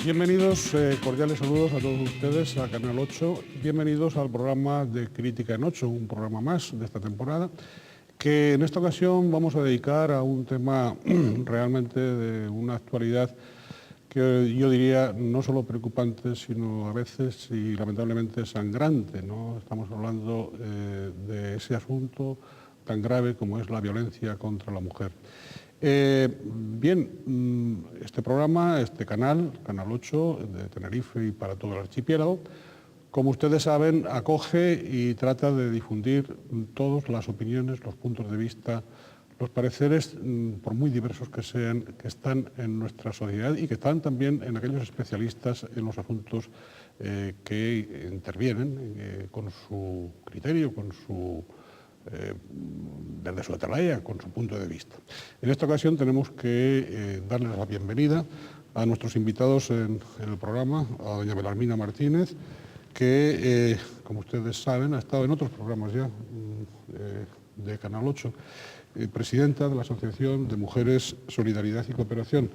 Bienvenidos, cordiales saludos a todos ustedes a Canal 8. Bienvenidos al programa de Crítica en 8, un programa más de esta temporada, que en esta ocasión vamos a dedicar a un tema realmente de una actualidad que yo diría no solo preocupante, sino a veces y lamentablemente sangrante, ¿no? Estamos hablando de ese asunto tan grave como es la violencia contra la mujer. Bien, este programa, este canal 8 de Tenerife y para todo el archipiélago, como ustedes saben, acoge y trata de difundir todas las opiniones, los puntos de vista, los pareceres, por muy diversos que sean, que están en nuestra sociedad y que están también en aquellos especialistas en los asuntos que intervienen con su criterio, con su desde su atalaya, con su punto de vista. En esta ocasión tenemos que darles la bienvenida a nuestros invitados en el programa, a doña Belarmina Martínez, que, como ustedes saben, ha estado en otros programas ya de Canal 8, presidenta de la Asociación de Mujeres Solidaridad y Cooperación.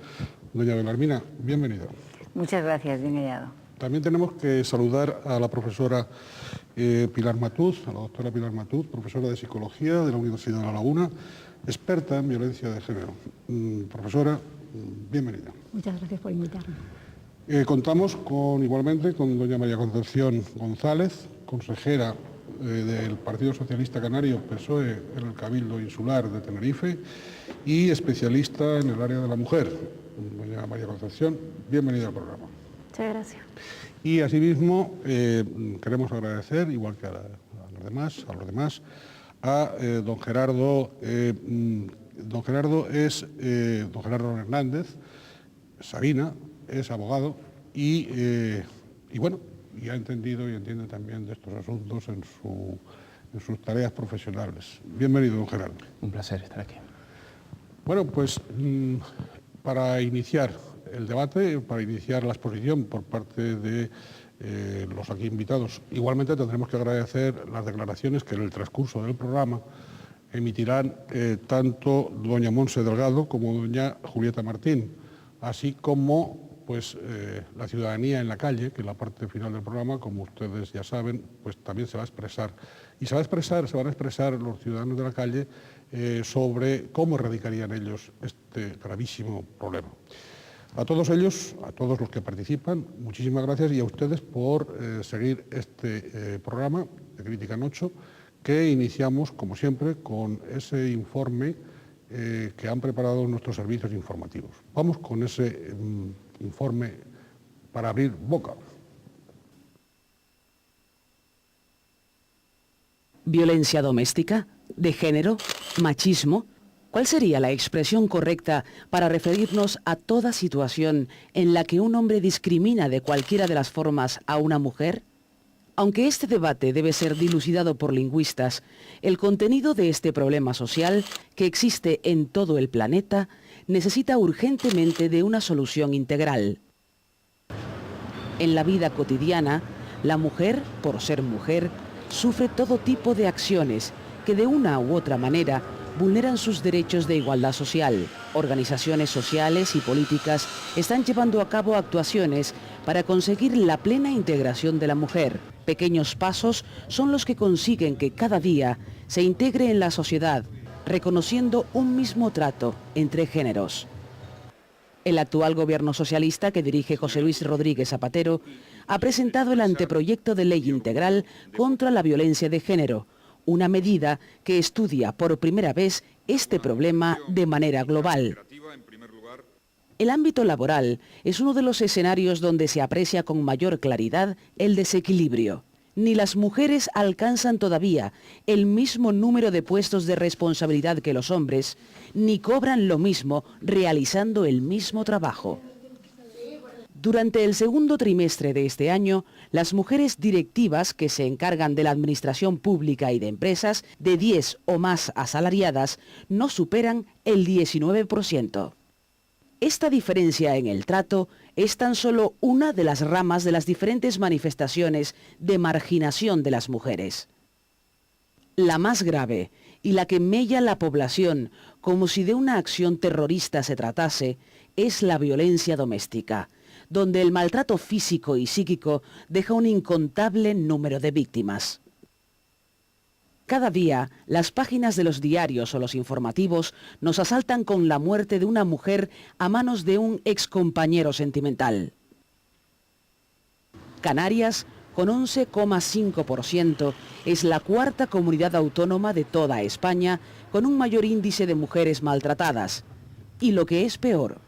Doña Belarmina, bienvenida. Muchas gracias, bien hallado. También tenemos que saludar a la profesora Pilar Matuz, a la doctora Pilar Matuz, profesora de Psicología de la Universidad de La Laguna, experta en violencia de género. Profesora, bienvenida. Muchas gracias por invitarme. Contamos igualmente con doña María Concepción González, consejera del Partido Socialista Canario, PSOE, en el Cabildo Insular de Tenerife y especialista en el área de la mujer. Doña María Concepción, bienvenida al programa. Muchas gracias. Y asimismo queremos agradecer, igual que a los demás, a don Gerardo. Don Gerardo Hernández Sabina, es abogado y bueno, y ha entendido y entiende también de estos asuntos en sus tareas profesionales. Bienvenido, don Gerardo. Un placer estar aquí. Bueno, pues para iniciar el debate, para iniciar la exposición por parte de los aquí invitados, igualmente tendremos que agradecer las declaraciones que en el transcurso del programa emitirán tanto doña Monse Delgado como doña Julieta Martín, así como pues la ciudadanía en la calle, que en la parte final del programa, como ustedes ya saben, pues también se va a expresar. Y se van a expresar los ciudadanos de la calle sobre cómo erradicarían ellos este gravísimo problema. A todos ellos, a todos los que participan, muchísimas gracias y a ustedes por seguir este programa de Crítica en 8, que iniciamos, como siempre, con ese informe que han preparado nuestros servicios informativos. Vamos con ese informe para abrir boca. ¿Violencia doméstica? ¿De género? ¿Machismo? ¿Cuál sería la expresión correcta para referirnos a toda situación en la que un hombre discrimina de cualquiera de las formas a una mujer? Aunque este debate debe ser dilucidado por lingüistas, el contenido de este problema social, que existe en todo el planeta, necesita urgentemente de una solución integral. En la vida cotidiana, la mujer, por ser mujer, sufre todo tipo de acciones que de una u otra manera vulneran sus derechos de igualdad social. Organizaciones sociales y políticas están llevando a cabo actuaciones para conseguir la plena integración de la mujer. Pequeños pasos son los que consiguen que cada día se integre en la sociedad, reconociendo un mismo trato entre géneros. El actual gobierno socialista que dirige José Luis Rodríguez Zapatero ha presentado el anteproyecto de ley integral contra la violencia de género, una medida que estudia por primera vez este problema de manera global. El ámbito laboral es uno de los escenarios donde se aprecia con mayor claridad el desequilibrio. Ni las mujeres alcanzan todavía el mismo número de puestos de responsabilidad que los hombres, ni cobran lo mismo realizando el mismo trabajo. Durante el segundo trimestre de este año, las mujeres directivas que se encargan de la administración pública y de empresas de 10 o más asalariadas no superan el 19%. Esta diferencia en el trato es tan solo una de las ramas de las diferentes manifestaciones de marginación de las mujeres. La más grave y la que mella la población como si de una acción terrorista se tratase es la violencia doméstica, donde el maltrato físico y psíquico deja un incontable número de víctimas. Cada día, las páginas de los diarios o los informativos nos asaltan con la muerte de una mujer a manos de un excompañero sentimental. Canarias, con 11,5%, es la cuarta comunidad autónoma de toda España con un mayor índice de mujeres maltratadas. Y lo que es peor,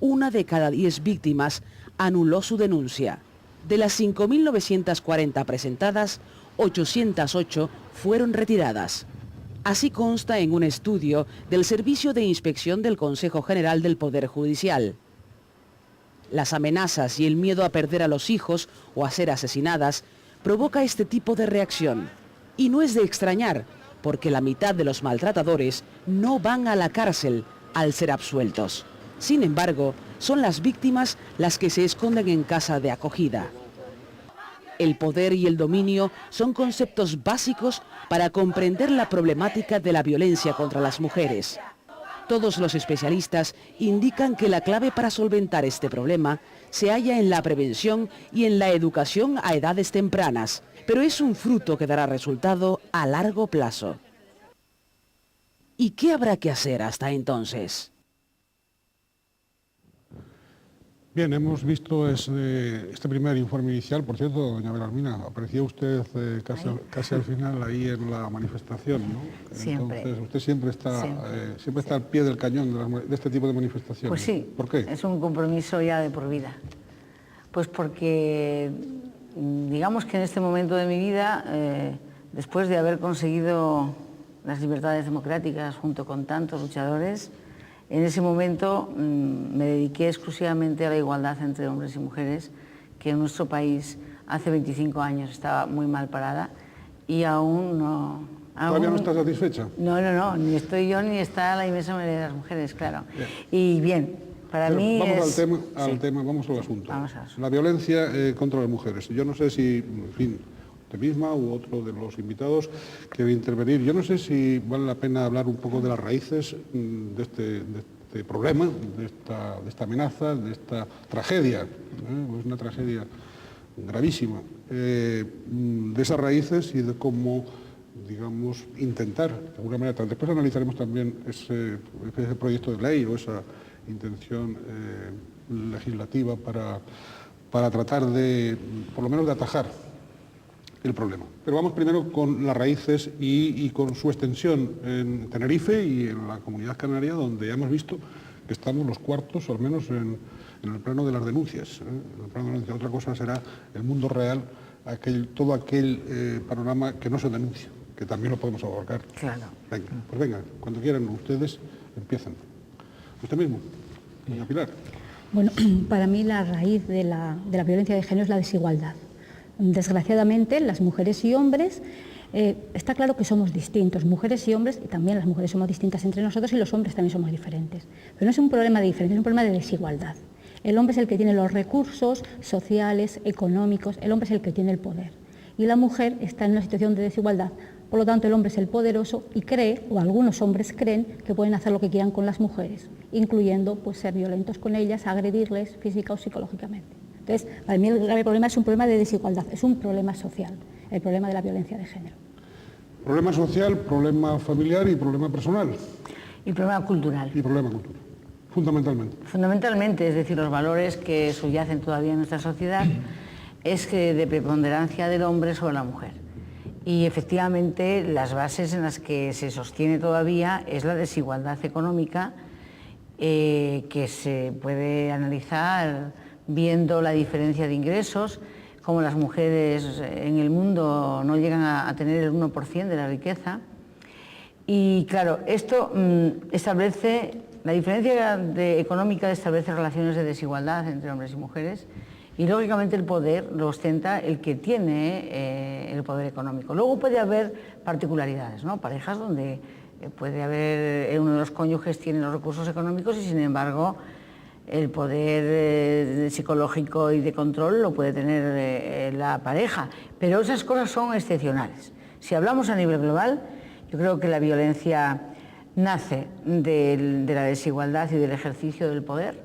1 de cada 10 víctimas anuló su denuncia. De las 5.940 presentadas, 808 fueron retiradas. Así consta en un estudio del Servicio de Inspección del Consejo General del Poder Judicial. Las amenazas y el miedo a perder a los hijos o a ser asesinadas provoca este tipo de reacción. Y no es de extrañar, porque la mitad de los maltratadores no van a la cárcel al ser absueltos. Sin embargo, son las víctimas las que se esconden en casa de acogida. El poder y el dominio son conceptos básicos para comprender la problemática de la violencia contra las mujeres. Todos los especialistas indican que la clave para solventar este problema se halla en la prevención y en la educación a edades tempranas, pero es un fruto que dará resultado a largo plazo. ¿Y qué habrá que hacer hasta entonces? Bien, hemos visto este primer informe inicial. Por cierto, doña Belarmina, apareció usted casi al final ahí en la manifestación, ¿no? Siempre. Entonces, usted siempre está al pie del cañón de este tipo de manifestaciones. Pues sí. ¿Por qué? Es un compromiso ya de por vida. Pues porque, digamos que en este momento de mi vida, después de haber conseguido las libertades democráticas junto con tantos luchadores, en ese momento me dediqué exclusivamente a la igualdad entre hombres y mujeres, que en nuestro país hace 25 años estaba muy mal parada y aún no... ¿Todavía no está satisfecha? No, ni estoy yo ni está la inmensa mayoría de las mujeres, claro. Bien. Y bien, para mí vamos al tema, vamos al asunto. Vamos al asunto. La violencia contra las mujeres. Yo no sé si, en fin, usted misma u otro de los invitados quiere intervenir. Yo no sé si vale la pena hablar un poco de las raíces de este problema, de esta amenaza, de esta tragedia. Es una tragedia gravísima. De esas raíces y de cómo, digamos, intentar, de alguna manera, después analizaremos también ese proyecto de ley o esa intención legislativa para tratar de, por lo menos, de atajar el problema. Pero vamos primero con las raíces y con su extensión en Tenerife y en la Comunidad Canaria, donde ya hemos visto que estamos los cuartos, o al menos en el plano de las denuncias. En el plano de las denuncias. Otra cosa será el mundo real, todo aquel panorama que no se denuncia, que también lo podemos abarcar. Claro. Venga, pues venga, cuando quieran ustedes empiezan. Usted mismo, doña Pilar. Bueno, para mí la raíz de la violencia de género es la desigualdad. Desgraciadamente, las mujeres y hombres, está claro que somos distintos, mujeres y hombres, y también las mujeres somos distintas entre nosotros y los hombres también somos diferentes. Pero no es un problema de diferencia, es un problema de desigualdad. El hombre es el que tiene los recursos sociales, económicos, el hombre es el que tiene el poder. Y la mujer está en una situación de desigualdad. Por lo tanto, el hombre es el poderoso y cree, o algunos hombres creen, que pueden hacer lo que quieran con las mujeres, incluyendo pues, ser violentos con ellas, agredirles física o psicológicamente. Entonces, para mí el grave problema es un problema de desigualdad, es un problema social, el problema de la violencia de género. Problema social, problema familiar y problema personal. Y problema cultural. Y problema cultural, fundamentalmente. Fundamentalmente, es decir, los valores que subyacen todavía en nuestra sociedad es que de preponderancia del hombre sobre la mujer. Y efectivamente las bases en las que se sostiene todavía es la desigualdad económica que se puede analizar viendo la diferencia de ingresos, como las mujeres en el mundo no llegan a tener el 1% de la riqueza. Y claro, esto establece, la diferencia económica establece relaciones de desigualdad entre hombres y mujeres y lógicamente el poder lo ostenta el que tiene el poder económico. Luego puede haber particularidades, ¿no? Parejas donde puede haber, uno de los cónyuges tiene los recursos económicos y sin embargo el poder psicológico y de control lo puede tener la pareja, pero esas cosas son excepcionales. Si hablamos a nivel global, yo creo que la violencia nace de la desigualdad y del ejercicio del poder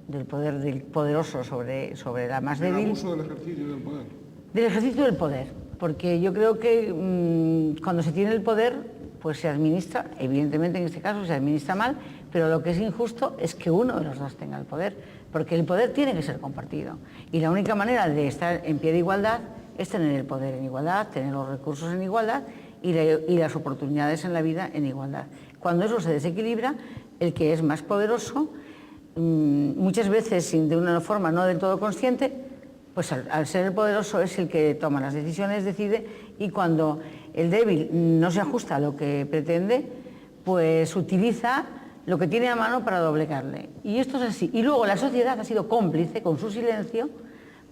del poder del poderoso sobre la más débil. El abuso del ejercicio del poder. Del ejercicio del poder, porque yo creo que cuando se tiene el poder, pues se administra, evidentemente en este caso se administra mal, pero lo que es injusto es que uno de los dos tenga el poder, porque el poder tiene que ser compartido. Y la única manera de estar en pie de igualdad es tener el poder en igualdad, tener los recursos en igualdad y las oportunidades en la vida en igualdad. Cuando eso se desequilibra, el que es más poderoso, muchas veces de una forma no del todo consciente, pues al ser el poderoso es el que toma las decisiones, decide, y cuando el débil no se ajusta a lo que pretende, pues utiliza lo que tiene a mano para doblegarle. Y esto es así. Y luego la sociedad ha sido cómplice con su silencio,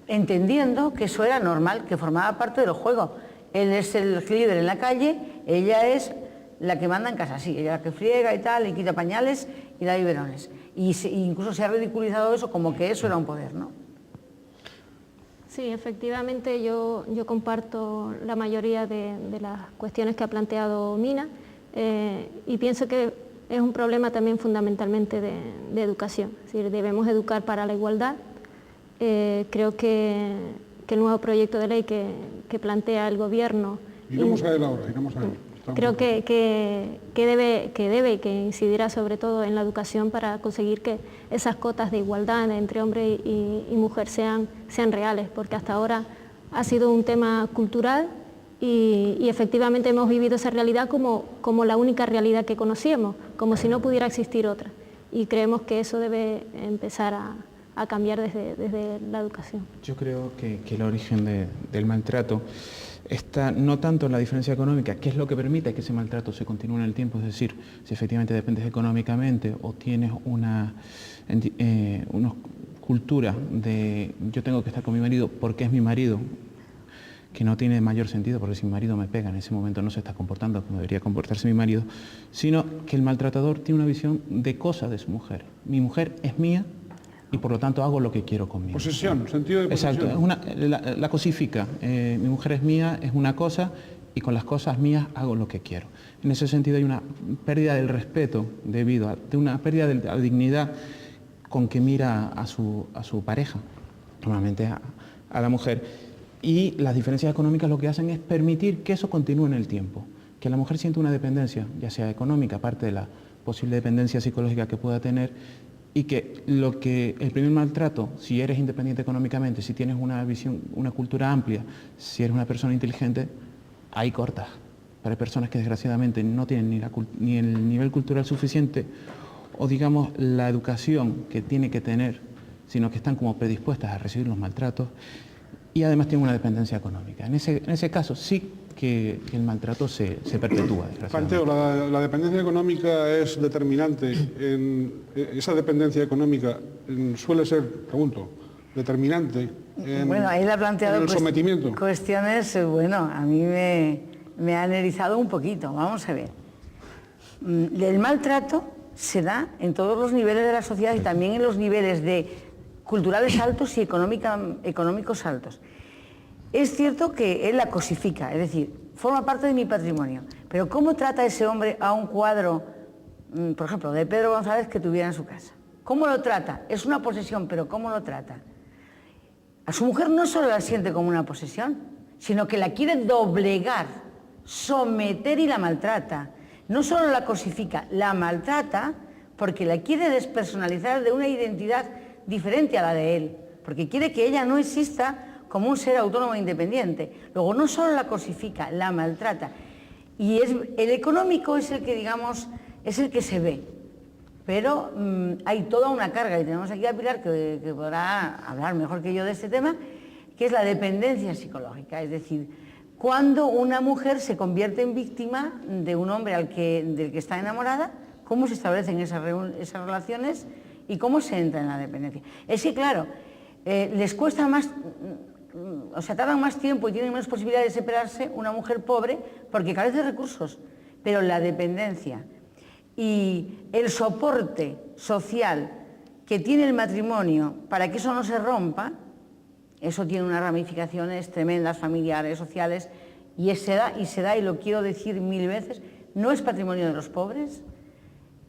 entendiendo que eso era normal, que formaba parte del juego. Él es el líder en la calle, ella es la que manda en casa, sí, ella la que friega y tal, y quita pañales y da biberones. Y incluso se ha ridiculizado eso como que eso era un poder, ¿no? Sí, efectivamente yo comparto la mayoría de las cuestiones que ha planteado Mina y pienso que es un problema también fundamentalmente de educación. Es decir, debemos educar para la igualdad. Creo que el nuevo proyecto de ley que plantea el Gobierno... Iremos a él ahora, iremos a él. Creo que debe y que incidirá sobre todo en la educación para conseguir que esas cotas de igualdad entre hombre y mujer sean reales, porque hasta ahora ha sido un tema cultural y efectivamente hemos vivido esa realidad como la única realidad que conocíamos, como si no pudiera existir otra. Y creemos que eso debe empezar a cambiar desde la educación. Yo creo que el origen del maltrato está no tanto en la diferencia económica, que es lo que permite que ese maltrato se continúe en el tiempo, es decir, si efectivamente dependes económicamente o tienes una cultura de yo tengo que estar con mi marido porque es mi marido, que no tiene mayor sentido, porque si mi marido me pega en ese momento no se está comportando como debería comportarse mi marido, sino que el maltratador tiene una visión de cosa de su mujer. Mi mujer es mía y por lo tanto hago lo que quiero conmigo. Posesión, sentido de posesión. Exacto, la cosifica. Mi mujer es mía, es una cosa, y con las cosas mías hago lo que quiero. En ese sentido hay una pérdida del respeto de una pérdida de la dignidad con que mira a su pareja, normalmente a la mujer. Y las diferencias económicas lo que hacen es permitir que eso continúe en el tiempo, que la mujer sienta una dependencia, ya sea económica, aparte de la posible dependencia psicológica que pueda tener, y que el primer maltrato, si eres independiente económicamente, si tienes una visión, una cultura amplia, si eres una persona inteligente, ahí cortas. Pero hay personas que desgraciadamente no tienen ni el nivel cultural suficiente o digamos la educación que tiene que tener, sino que están como predispuestas a recibir los maltratos y además tienen una dependencia económica. En ese caso sí que el maltrato se perpetúa. Planteo, la dependencia económica es determinante. Esa dependencia económica suele ser, pregunto, determinante bueno, ahí le ha planteado en el sometimiento. Cuestiones, bueno, a mí me han erizado un poquito. Vamos a ver. El maltrato se da en todos los niveles de la sociedad y también en los niveles culturales altos y económicos altos. Es cierto que él la cosifica, es decir, forma parte de mi patrimonio, pero ¿cómo trata ese hombre a un cuadro, por ejemplo, de Pedro González que tuviera en su casa? ¿Cómo lo trata? Es una posesión, pero ¿cómo lo trata? A su mujer no solo la siente como una posesión, sino que la quiere doblegar, someter y la maltrata. No solo la cosifica, la maltrata porque la quiere despersonalizar de una identidad diferente a la de él, porque quiere que ella no exista como un ser autónomo e independiente. Luego no solo la cosifica, la maltrata. Y el económico es el que, digamos, es el que se ve. Pero hay toda una carga, y tenemos aquí a Pilar que podrá hablar mejor que yo de este tema, que es la dependencia psicológica. Es decir, cuando una mujer se convierte en víctima de un hombre del que está enamorada, cómo se establecen esas relaciones y cómo se entra en la dependencia. Es que, claro, les cuesta más... O sea, tardan más tiempo y tienen menos posibilidades de separarse una mujer pobre porque carece de recursos, pero la dependencia y el soporte social que tiene el matrimonio para que eso no se rompa, eso tiene unas ramificaciones tremendas, familiares, sociales, y se da, y lo quiero decir 1000 veces, no es patrimonio de los pobres,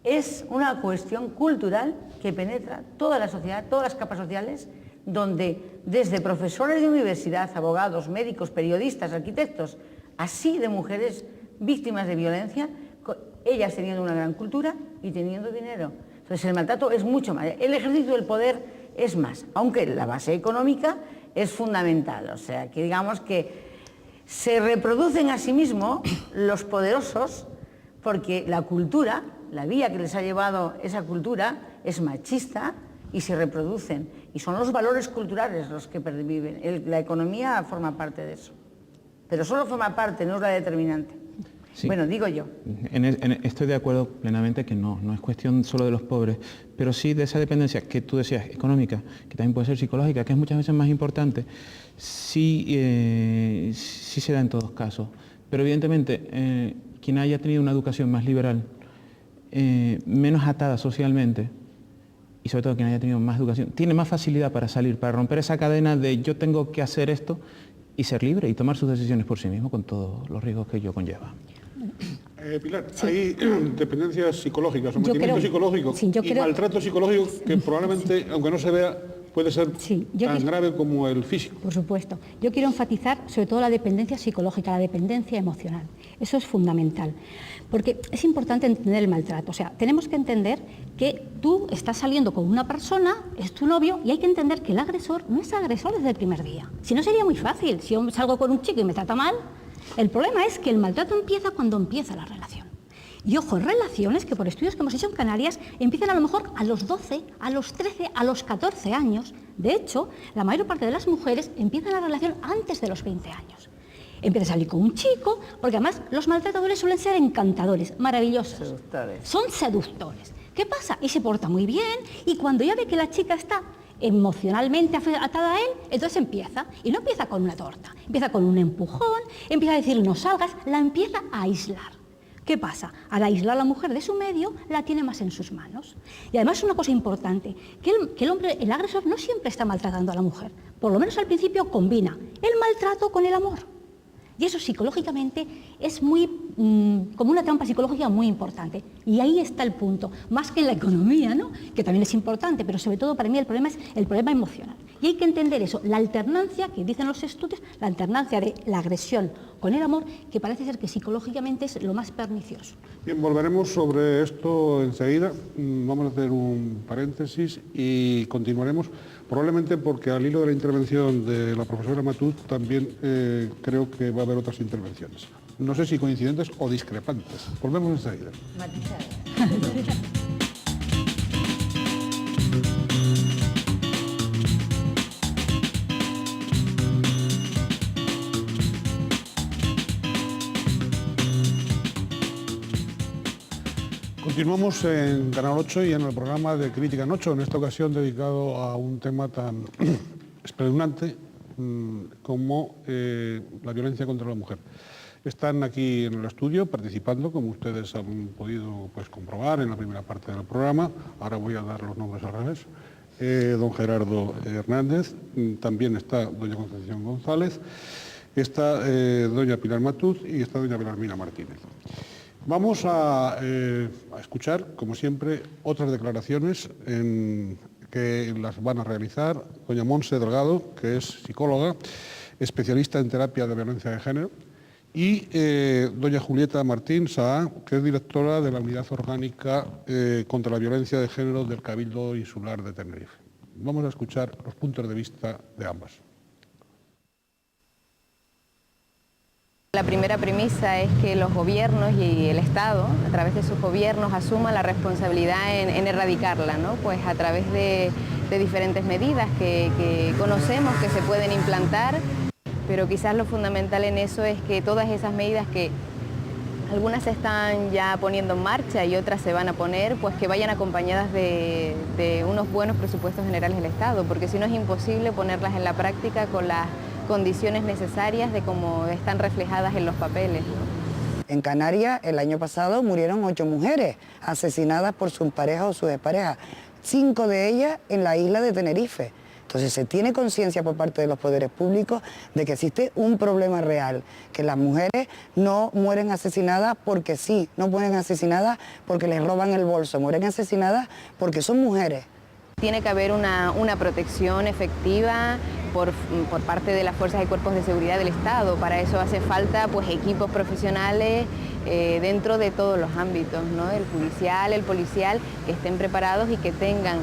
es una cuestión cultural que penetra toda la sociedad, todas las capas sociales, donde desde profesores de universidad, abogados, médicos, periodistas, arquitectos, así de mujeres víctimas de violencia, ellas teniendo una gran cultura y teniendo dinero. Entonces el maltrato es mucho más, el ejercicio del poder es más, aunque la base económica es fundamental, o sea, que digamos que se reproducen a sí mismos los poderosos porque la cultura, la vía que les ha llevado esa cultura es machista y se reproducen. Y son los valores culturales los que perviven. La economía forma parte de eso. Pero solo forma parte, no es la determinante. Sí. Bueno, digo yo. Estoy de acuerdo plenamente que no es cuestión solo de los pobres, pero sí de esa dependencia que tú decías, económica, que también puede ser psicológica, que es muchas veces más importante, sí se da en todos casos. Pero evidentemente, quien haya tenido una educación más liberal, menos atada socialmente, y sobre todo quien haya tenido más educación, tiene más facilidad para salir, para romper esa cadena de yo tengo que hacer esto y ser libre y tomar sus decisiones por sí mismo con todos los riesgos que ello conlleva. Pilar, sí. Hay dependencias psicológicas, sometimiento psicológico y maltrato psicológico que probablemente, aunque no se vea, puede ser tan grave como el físico. Por supuesto. Yo quiero enfatizar sobre todo la dependencia psicológica, la dependencia emocional. Eso es fundamental, porque es importante entender el maltrato. O sea, tenemos que entender que tú estás saliendo con una persona, es tu novio, y hay que entender que el agresor no es agresor desde el primer día. Si no, sería muy fácil. Si yo salgo con un chico y me trata mal, el problema es que el maltrato empieza cuando empieza la relación. Y ojo, relaciones que por estudios que hemos hecho en Canarias empiezan a lo mejor a los 12, a los 13, a los 14 años. De hecho, la mayor parte de las mujeres empiezan la relación antes de los 20 años. Empieza a salir con un chico, porque además los maltratadores suelen ser encantadores, maravillosos. Seductores. Son seductores. ¿Qué pasa? Y se porta muy bien, y cuando ya ve que la chica está emocionalmente atada a él, entonces empieza, y no empieza con una torta, empieza con un empujón, empieza a decir no salgas, la empieza a aislar. ¿Qué pasa? Al aislar a la mujer de su medio, la tiene más en sus manos. Y además una cosa importante, que el hombre, el agresor, no siempre está maltratando a la mujer. Por lo menos al principio combina el maltrato con el amor. Y eso psicológicamente es muy, como una trampa psicológica muy importante. Y ahí está el punto, más que en la economía, ¿no? Que también es importante, pero sobre todo para mí el problema es el problema emocional. Y hay que entender eso, la alternancia, que dicen los estudios, la alternancia de la agresión con el amor, que parece ser que psicológicamente es lo más pernicioso. Bien, volveremos sobre esto enseguida. Vamos a hacer un paréntesis y continuaremos, probablemente porque al hilo de la intervención de la profesora Matut también creo que va a haber otras intervenciones. No sé si coincidentes o discrepantes. Volvemos enseguida. Continuamos en Canal 8 y en el programa de Crítica en 8, en esta ocasión dedicado a un tema tan espeluznante como la violencia contra la mujer. Están aquí en el estudio participando, como ustedes han podido comprobar en la primera parte del programa. Ahora voy a dar los nombres al revés. Don Gerardo Hernández, también está doña Concepción González, está doña Pilar Matut y está doña Belarmina Martínez. Vamos a escuchar, como siempre, otras declaraciones que las van a realizar doña Montse Delgado, que es psicóloga, especialista en terapia de violencia de género, y doña Julieta Martín Saá, que es directora de la Unidad Orgánica contra la Violencia de Género del Cabildo Insular de Tenerife. Vamos a escuchar los puntos de vista de ambas. La primera premisa es que los gobiernos y el Estado, a través de sus gobiernos, asuman la responsabilidad en erradicarla, ¿no? Pues a través de diferentes medidas que conocemos que se pueden implantar, pero quizás lo fundamental en eso es que todas esas medidas que algunas se están ya poniendo en marcha y otras se van a poner, pues que vayan acompañadas de unos buenos presupuestos generales del Estado, porque si no es imposible ponerlas en la práctica con las condiciones necesarias de cómo están reflejadas en los papeles, ¿no? En Canarias el año pasado murieron 8 mujeres asesinadas por su pareja o su expareja, 5 de ellas en la isla de Tenerife. Entonces se tiene conciencia por parte de los poderes públicos de que existe un problema real, que las mujeres no mueren asesinadas porque sí, no mueren asesinadas porque les roban el bolso, mueren asesinadas porque son mujeres. Tiene que haber una protección efectiva por parte de las fuerzas y cuerpos de seguridad del Estado. Para eso hace falta pues, equipos profesionales dentro de todos los ámbitos, ¿no? El judicial, el policial, que estén preparados y que tengan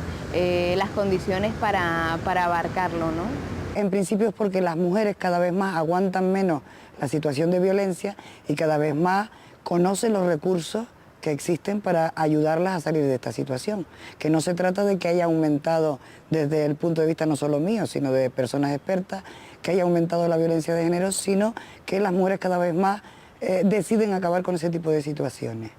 las condiciones para abarcarlo, ¿no? En principio es porque las mujeres cada vez más aguantan menos la situación de violencia y cada vez más conocen los recursos que existen para ayudarlas a salir de esta situación. Que no se trata de que haya aumentado desde el punto de vista no solo mío, sino de personas expertas, que haya aumentado la violencia de género, sino que las mujeres cada vez más deciden acabar con ese tipo de situaciones.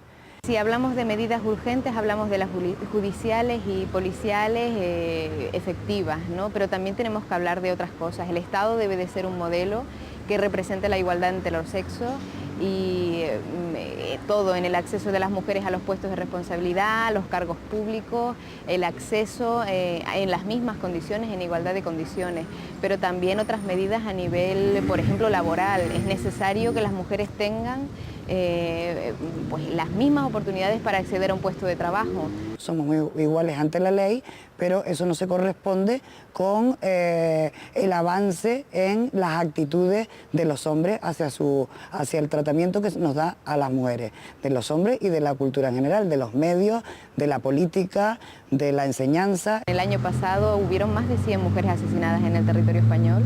Si hablamos de medidas urgentes, hablamos de las judiciales y policiales efectivas, ¿no? Pero también tenemos que hablar de otras cosas. El Estado debe de ser un modelo que represente la igualdad entre los sexos y todo en el acceso de las mujeres a los puestos de responsabilidad, a los cargos públicos, el acceso en las mismas condiciones, en igualdad de condiciones, pero también otras medidas a nivel, por ejemplo, laboral. Es necesario que las mujeres tengan pues, las mismas oportunidades para acceder a un puesto de trabajo. Somos muy iguales ante la ley, pero eso no se corresponde con el avance en las actitudes de los hombres hacia el tratamiento que nos da a las mujeres, de los hombres y de la cultura en general, de los medios, de la política, de la enseñanza. El año pasado hubieron más de 100 mujeres asesinadas en el territorio español.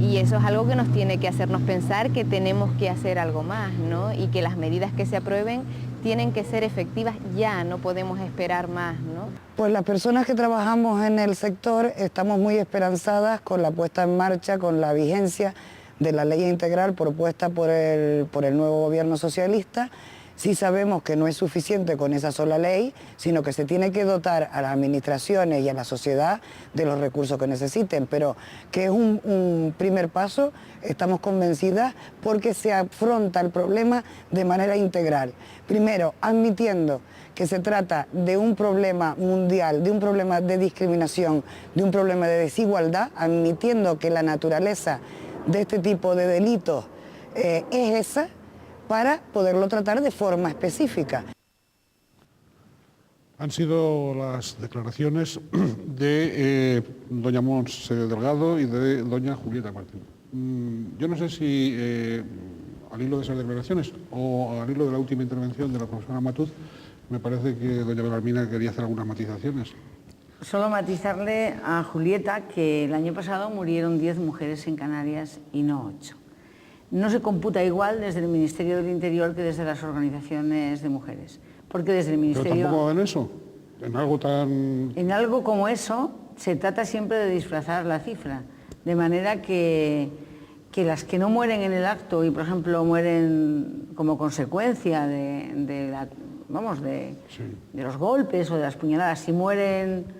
Y eso es algo que nos tiene que hacernos pensar que tenemos que hacer algo más, ¿no? Y que las medidas que se aprueben tienen que ser efectivas ya, no podemos esperar más, ¿no? Pues las personas que trabajamos en el sector estamos muy esperanzadas con la puesta en marcha, con la vigencia de la ley integral propuesta por el nuevo gobierno socialista. Sí sabemos que no es suficiente con esa sola ley, sino que se tiene que dotar a las administraciones y a la sociedad de los recursos que necesiten, pero que es un primer paso, estamos convencidas, porque se afronta el problema de manera integral. Primero, admitiendo que se trata de un problema mundial, de un problema de discriminación, de un problema de desigualdad, admitiendo que la naturaleza de este tipo de delitos es esa, para poderlo tratar de forma específica. Han sido las declaraciones de doña Montse Delgado y de doña Julieta Martín. Yo no sé si al hilo de esas declaraciones o al hilo de la última intervención de la profesora Matuz, me parece que doña Belarmina quería hacer algunas matizaciones. Solo matizarle a Julieta que el año pasado murieron 10 mujeres en Canarias y no 8. No se computa igual desde el Ministerio del Interior que desde las organizaciones de mujeres, porque desde el Ministerio... ¿Pero tampoco en eso? ¿En algo tan...? En algo como eso se trata siempre de disfrazar la cifra, de manera que las que no mueren en el acto y, por ejemplo, mueren como consecuencia de los golpes o de las puñaladas, si mueren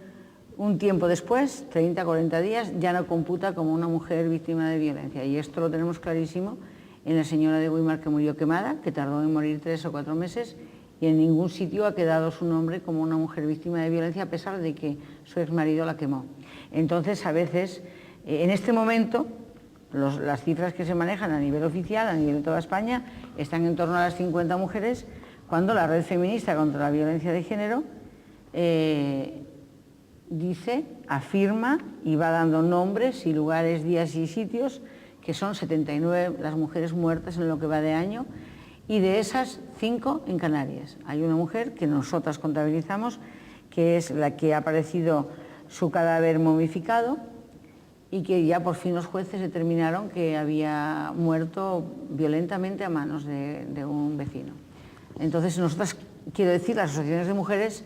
un tiempo después, 30, 40 días, ya no computa como una mujer víctima de violencia. Y esto lo tenemos clarísimo en la señora de Weimar, que murió quemada, que tardó en morir 3 o 4 meses, y en ningún sitio ha quedado su nombre como una mujer víctima de violencia, a pesar de que su exmarido la quemó. Entonces, a veces, en este momento, las cifras que se manejan a nivel oficial, a nivel de toda España, están en torno a las 50 mujeres, cuando la Red Feminista contra la Violencia de Género dice, afirma y va dando nombres y lugares, días y sitios, que son 79 las mujeres muertas en lo que va de año, y de esas 5 en Canarias. Hay una mujer que nosotras contabilizamos, que es la que ha aparecido su cadáver momificado y que ya por fin los jueces determinaron que había muerto violentamente a manos de un vecino. Entonces nosotras, quiero decir, las asociaciones de mujeres,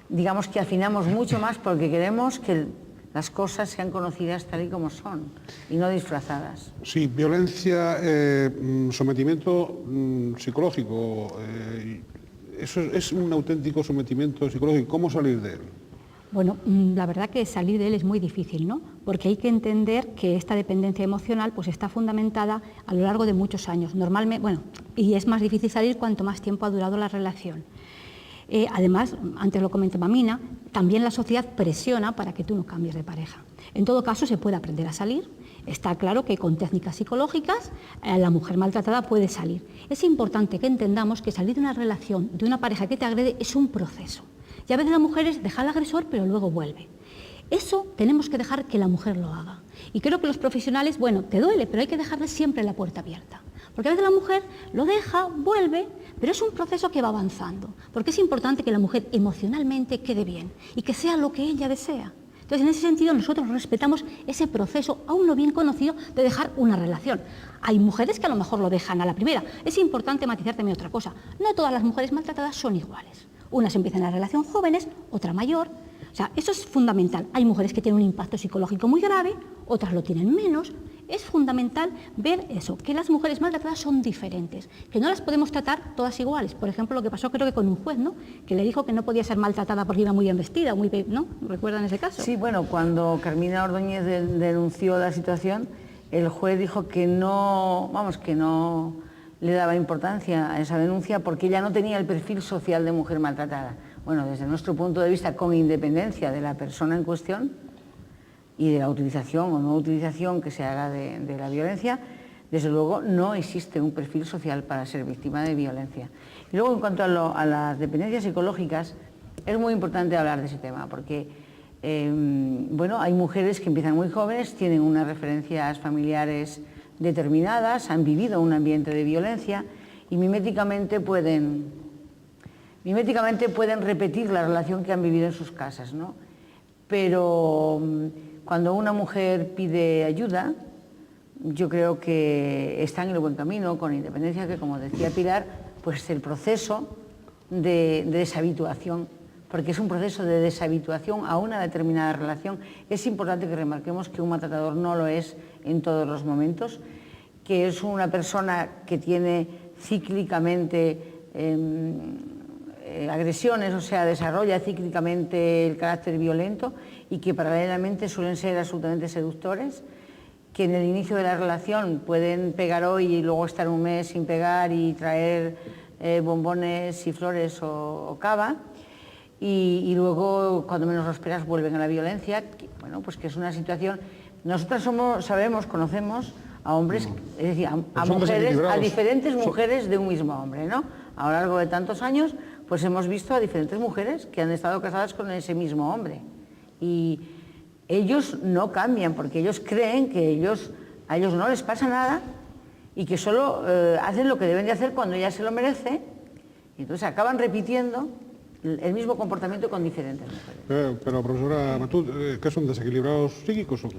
digamos que afinamos mucho más porque queremos que las cosas sean conocidas tal y como son y no disfrazadas. Sí, violencia, sometimiento psicológico, eso es un auténtico sometimiento psicológico. ¿Cómo salir de él? Bueno, la verdad que salir de él es muy difícil, ¿no? Porque hay que entender que esta dependencia emocional pues está fundamentada a lo largo de muchos años. Normalmente, y es más difícil salir cuanto más tiempo ha durado la relación. Además, antes lo comentaba Mina, también la sociedad presiona para que tú no cambies de pareja. En todo caso, se puede aprender a salir. Está claro que con técnicas psicológicas la mujer maltratada puede salir. Es importante que entendamos que salir de una relación, de una pareja que te agrede, es un proceso. Y a veces la mujer es dejar al agresor, pero luego vuelve. Eso tenemos que dejar que la mujer lo haga. Y creo que los profesionales, bueno, te duele, pero hay que dejarle siempre la puerta abierta. Porque a veces la mujer lo deja, vuelve, pero es un proceso que va avanzando. Porque es importante que la mujer emocionalmente quede bien y que sea lo que ella desea. Entonces, en ese sentido, nosotros respetamos ese proceso, aún no bien conocido, de dejar una relación. Hay mujeres que a lo mejor lo dejan a la primera. Es importante matizar también otra cosa. No todas las mujeres maltratadas son iguales. Unas empiezan la relación jóvenes, otra mayor. O sea, eso es fundamental. Hay mujeres que tienen un impacto psicológico muy grave, otras lo tienen menos. Es fundamental ver eso, que las mujeres maltratadas son diferentes, que no las podemos tratar todas iguales. Por ejemplo, lo que pasó creo que con un juez, ¿no?, que le dijo que no podía ser maltratada porque iba muy bien vestida, ¿no? ¿Recuerdan ese caso? Sí, bueno, cuando Carmina Ordóñez denunció la situación, el juez dijo que no le daba importancia a esa denuncia porque ella no tenía el perfil social de mujer maltratada. Bueno, desde nuestro punto de vista, con independencia de la persona en cuestión y de la utilización o no utilización que se haga de la violencia, desde luego no existe un perfil social para ser víctima de violencia. Y luego, en cuanto a las dependencias psicológicas, es muy importante hablar de ese tema, porque bueno, hay mujeres que empiezan muy jóvenes, tienen unas referencias familiares determinadas, han vivido un ambiente de violencia y miméticamente pueden repetir la relación que han vivido en sus casas, ¿no? Pero cuando una mujer pide ayuda, yo creo que está en el buen camino, con independencia que, como decía Pilar, pues el proceso de deshabituación, porque es un proceso de deshabituación a una determinada relación. Es importante que remarquemos que un maltratador no lo es en todos los momentos, que es una persona que tiene cíclicamente agresiones, o sea, desarrolla cíclicamente el carácter violento y que paralelamente suelen ser absolutamente seductores, que en el inicio de la relación pueden pegar hoy y luego estar un mes sin pegar y traer bombones y flores o cava, y luego, cuando menos lo esperas, vuelven a la violencia. Bueno, pues que es una situación... Nosotras conocemos a hombres, es decir, a mujeres, a diferentes mujeres de un mismo hombre, ¿no? A lo largo de tantos años, pues hemos visto a diferentes mujeres que han estado casadas con ese mismo hombre. Y ellos no cambian, porque ellos creen que a ellos no les pasa nada y que solo hacen lo que deben de hacer cuando ella se lo merece, y entonces acaban repitiendo el mismo comportamiento con diferentes mujeres. Pero profesora Matud, ¿qué son, desequilibrados psíquicos o qué?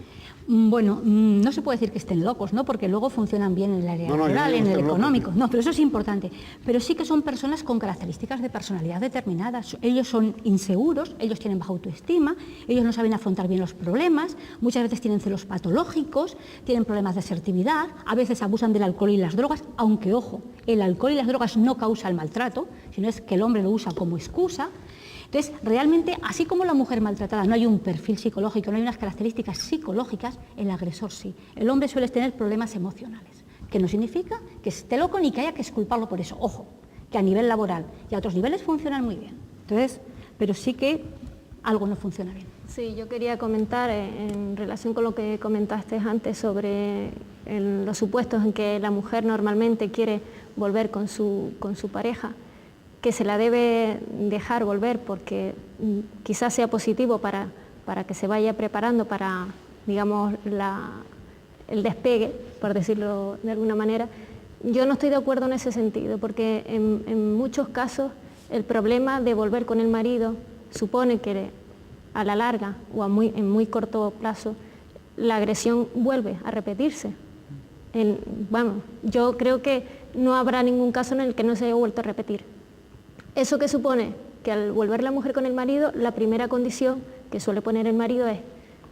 Bueno, no se puede decir que estén locos, ¿no?, porque luego funcionan bien en el área laboral, en el económico. No, pero eso es importante. Pero sí que son personas con características de personalidad determinadas. Ellos son inseguros, ellos tienen baja autoestima, ellos no saben afrontar bien los problemas, muchas veces tienen celos patológicos, tienen problemas de asertividad, a veces abusan del alcohol y las drogas, aunque, ojo, el alcohol y las drogas no causan el maltrato, sino es que el hombre lo usa como excusa. Entonces, realmente, así como la mujer maltratada no hay un perfil psicológico, no hay unas características psicológicas, el agresor sí. El hombre suele tener problemas emocionales, que no significa que esté loco ni que haya que exculparlo por eso. Ojo, que a nivel laboral y a otros niveles funcionan muy bien. Entonces, pero sí que algo no funciona bien. Sí, yo quería comentar en relación con lo que comentaste antes sobre los supuestos en que la mujer normalmente quiere volver con su pareja, que se la debe dejar volver porque quizás sea positivo para que se vaya preparando para, digamos, el despegue, por decirlo de alguna manera. Yo no estoy de acuerdo en ese sentido, porque en muchos casos el problema de volver con el marido supone que a la larga o en muy corto plazo la agresión vuelve a repetirse. Yo creo que no habrá ningún caso en el que no se haya vuelto a repetir. ¿Eso qué supone? Que al volver la mujer con el marido, la primera condición que suele poner el marido es: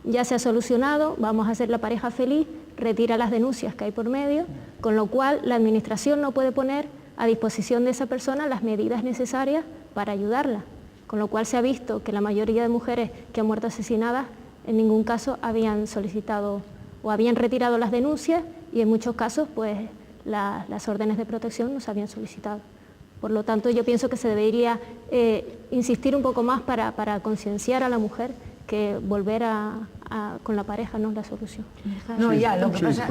ya se ha solucionado, vamos a hacer la pareja feliz, retira las denuncias que hay por medio, con lo cual la administración no puede poner a disposición de esa persona las medidas necesarias para ayudarla, con lo cual se ha visto que la mayoría de mujeres que han muerto asesinadas en ningún caso habían solicitado o habían retirado las denuncias, y en muchos casos pues las órdenes de protección no se habían solicitado. Por lo tanto, yo pienso que se debería insistir un poco más para concienciar a la mujer que volver con la pareja no es la solución. No, ya, lo que pasa...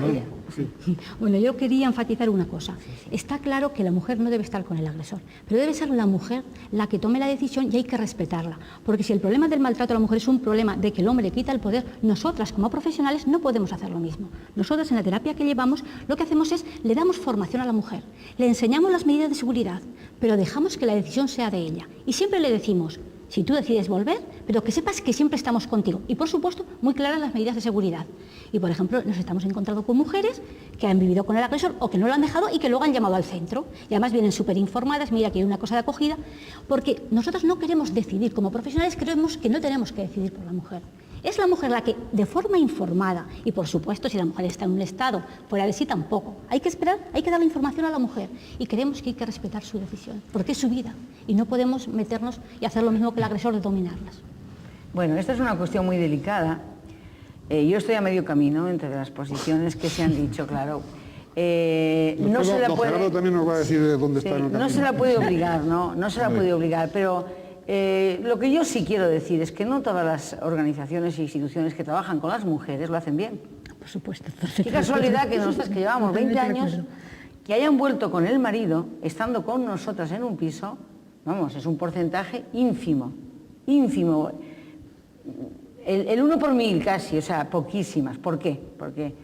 Bueno, yo quería enfatizar una cosa. Está claro que la mujer no debe estar con el agresor, pero debe ser la mujer la que tome la decisión y hay que respetarla. Porque si el problema del maltrato a la mujer es un problema de que el hombre le quita el poder, nosotras como profesionales no podemos hacer lo mismo. Nosotras en la terapia que llevamos lo que hacemos es, le damos formación a la mujer, le enseñamos las medidas de seguridad, pero dejamos que la decisión sea de ella. Y siempre le decimos, si tú decides volver, pero que sepas que siempre estamos contigo. Y por supuesto, muy claras las medidas de seguridad. Y por ejemplo, nos estamos encontrando con mujeres que han vivido con el agresor o que no lo han dejado y que luego han llamado al centro. Y además vienen súper informadas, mira que hay una cosa de acogida, porque nosotros no queremos decidir, como profesionales creemos que no tenemos que decidir por la mujer. Es la mujer la que, de forma informada, y por supuesto si la mujer está en un estado fuera de sí tampoco, hay que esperar, hay que dar la información a la mujer y creemos que hay que respetar su decisión, porque es su vida y no podemos meternos y hacer lo mismo que el agresor de dominarlas. Bueno, esta es una cuestión muy delicada. Yo estoy a medio camino entre las posiciones que se han dicho, claro. No se la puede... Gerardo también nos va a decir de dónde está en el camino. No se la puede obligar, no se la puede obligar, pero lo que yo sí quiero decir es que no todas las organizaciones e instituciones que trabajan con las mujeres lo hacen bien. Por supuesto. Qué casualidad que nosotras, que llevamos 20 años, que hayan vuelto con el marido, estando con nosotras en un piso, vamos, es un porcentaje ínfimo, ínfimo. El 1 por 1000 casi, o sea, poquísimas. ¿Por qué? Porque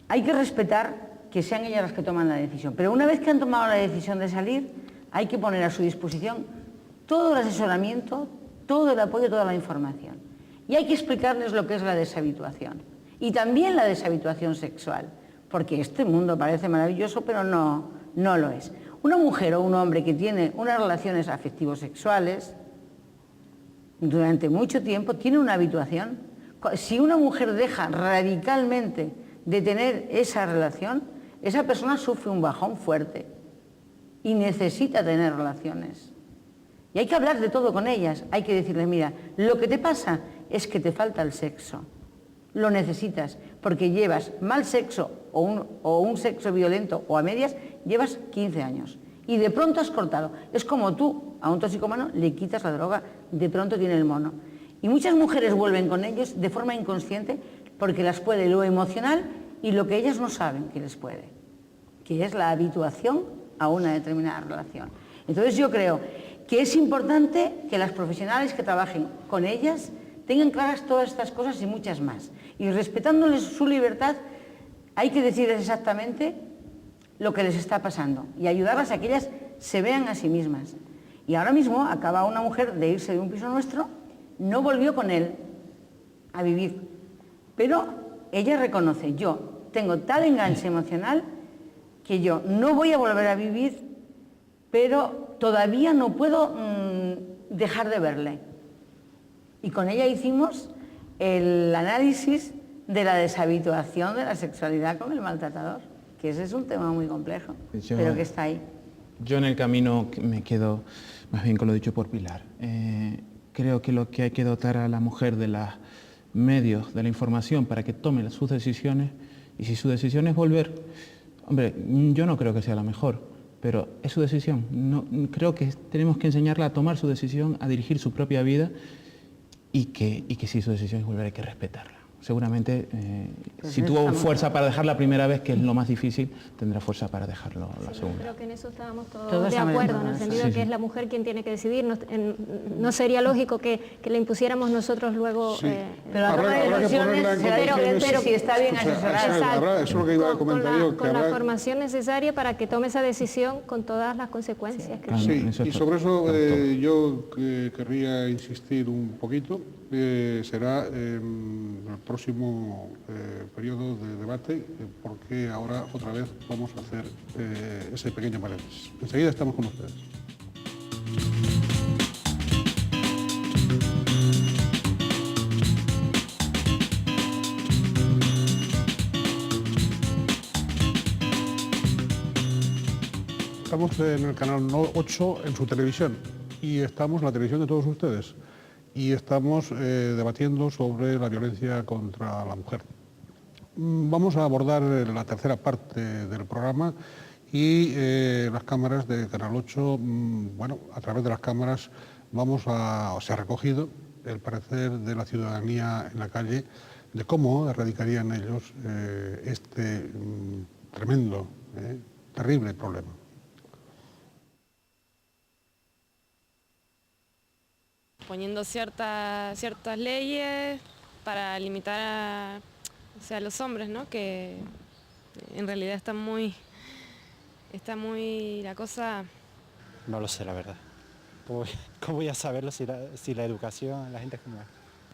hay que respetar que sean ellas las que toman la decisión, pero una vez que han tomado la decisión de salir, hay que poner a su disposición todo el asesoramiento, todo el apoyo, toda la información. Y hay que explicarles lo que es la deshabituación. Y también la deshabituación sexual, porque este mundo parece maravilloso, pero no lo es. Una mujer o un hombre que tiene unas relaciones afectivo-sexuales durante mucho tiempo tiene una habituación. Si una mujer deja radicalmente de tener esa relación, esa persona sufre un bajón fuerte y necesita tener relaciones. Y hay que hablar de todo con ellas, hay que decirles, mira, lo que te pasa es que te falta el sexo, lo necesitas, porque llevas mal sexo o un sexo violento o a medias, llevas 15 años y de pronto has cortado. Es como tú a un toxicómano le quitas la droga, de pronto tiene el mono. Y muchas mujeres vuelven con ellos de forma inconsciente porque las puede lo emocional y lo que ellas no saben que les puede, que es la habituación a una determinada relación. Entonces yo creo que es importante que las profesionales que trabajen con ellas tengan claras todas estas cosas y muchas más. Y respetándoles su libertad, hay que decirles exactamente lo que les está pasando y ayudarlas a que ellas se vean a sí mismas. Y ahora mismo acaba una mujer de irse de un piso nuestro, no volvió con él a vivir, pero ella reconoce, yo tengo tal enganche emocional que yo no voy a volver a vivir, pero todavía no puedo dejar de verle. Y con ella hicimos el análisis de la deshabituación de la sexualidad con el maltratador, que ese es un tema muy complejo, pero que está ahí. Yo en el camino me quedo más bien con lo dicho por Pilar. Creo que lo que hay que dotar a la mujer de los medios, de la información para que tome sus decisiones, y si su decisión es volver, hombre, yo no creo que sea la mejor, pero es su decisión. No, creo que tenemos que enseñarla a tomar su decisión, a dirigir su propia vida y que si su decisión es volver hay que respetarla. Seguramente, si tuvo fuerza para dejar la primera vez, que es lo más difícil, tendrá fuerza para dejarlo la segunda. Creo que en eso estábamos todos de acuerdo, en el sentido de que es la mujer quien tiene que decidir. No sería lógico que le impusiéramos nosotros luego... Sí. Pero habrá que ponerla en pero si está bien asesorada. Eso es lo que iba a comentar yo. Con la formación necesaria para que tome esa decisión con todas las consecuencias. Sí, y sobre eso yo querría insistir un poquito. Será el próximo periodo de debate, porque ahora otra vez vamos a hacer ese pequeño paréntesis. Enseguida estamos con ustedes. Estamos en el canal 8 en su televisión y estamos en la televisión de todos ustedes. Y estamos debatiendo sobre la violencia contra la mujer. Vamos a abordar la tercera parte del programa Y las cámaras de Canal 8, bueno, a través de las cámaras se ha recogido el parecer de la ciudadanía en la calle de cómo erradicarían ellos este tremendo, terrible problema. Poniendo ciertas leyes para limitar a los hombres, ¿no? Que en realidad está muy la cosa... No lo sé, la verdad. ¿Cómo voy a saberlo si la educación, la gente es como es?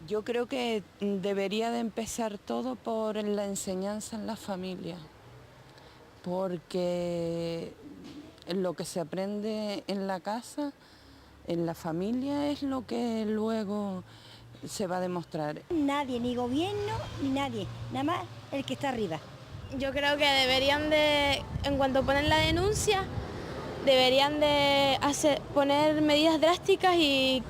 Yo creo que debería de empezar todo por la enseñanza en la familia, porque lo que se aprende en la casa, en la familia, es lo que luego se va a demostrar. Nadie, ni gobierno, ni nadie, nada más el que está arriba. Yo creo que deberían de, en cuanto ponen la denuncia, deberían de poner medidas drásticas y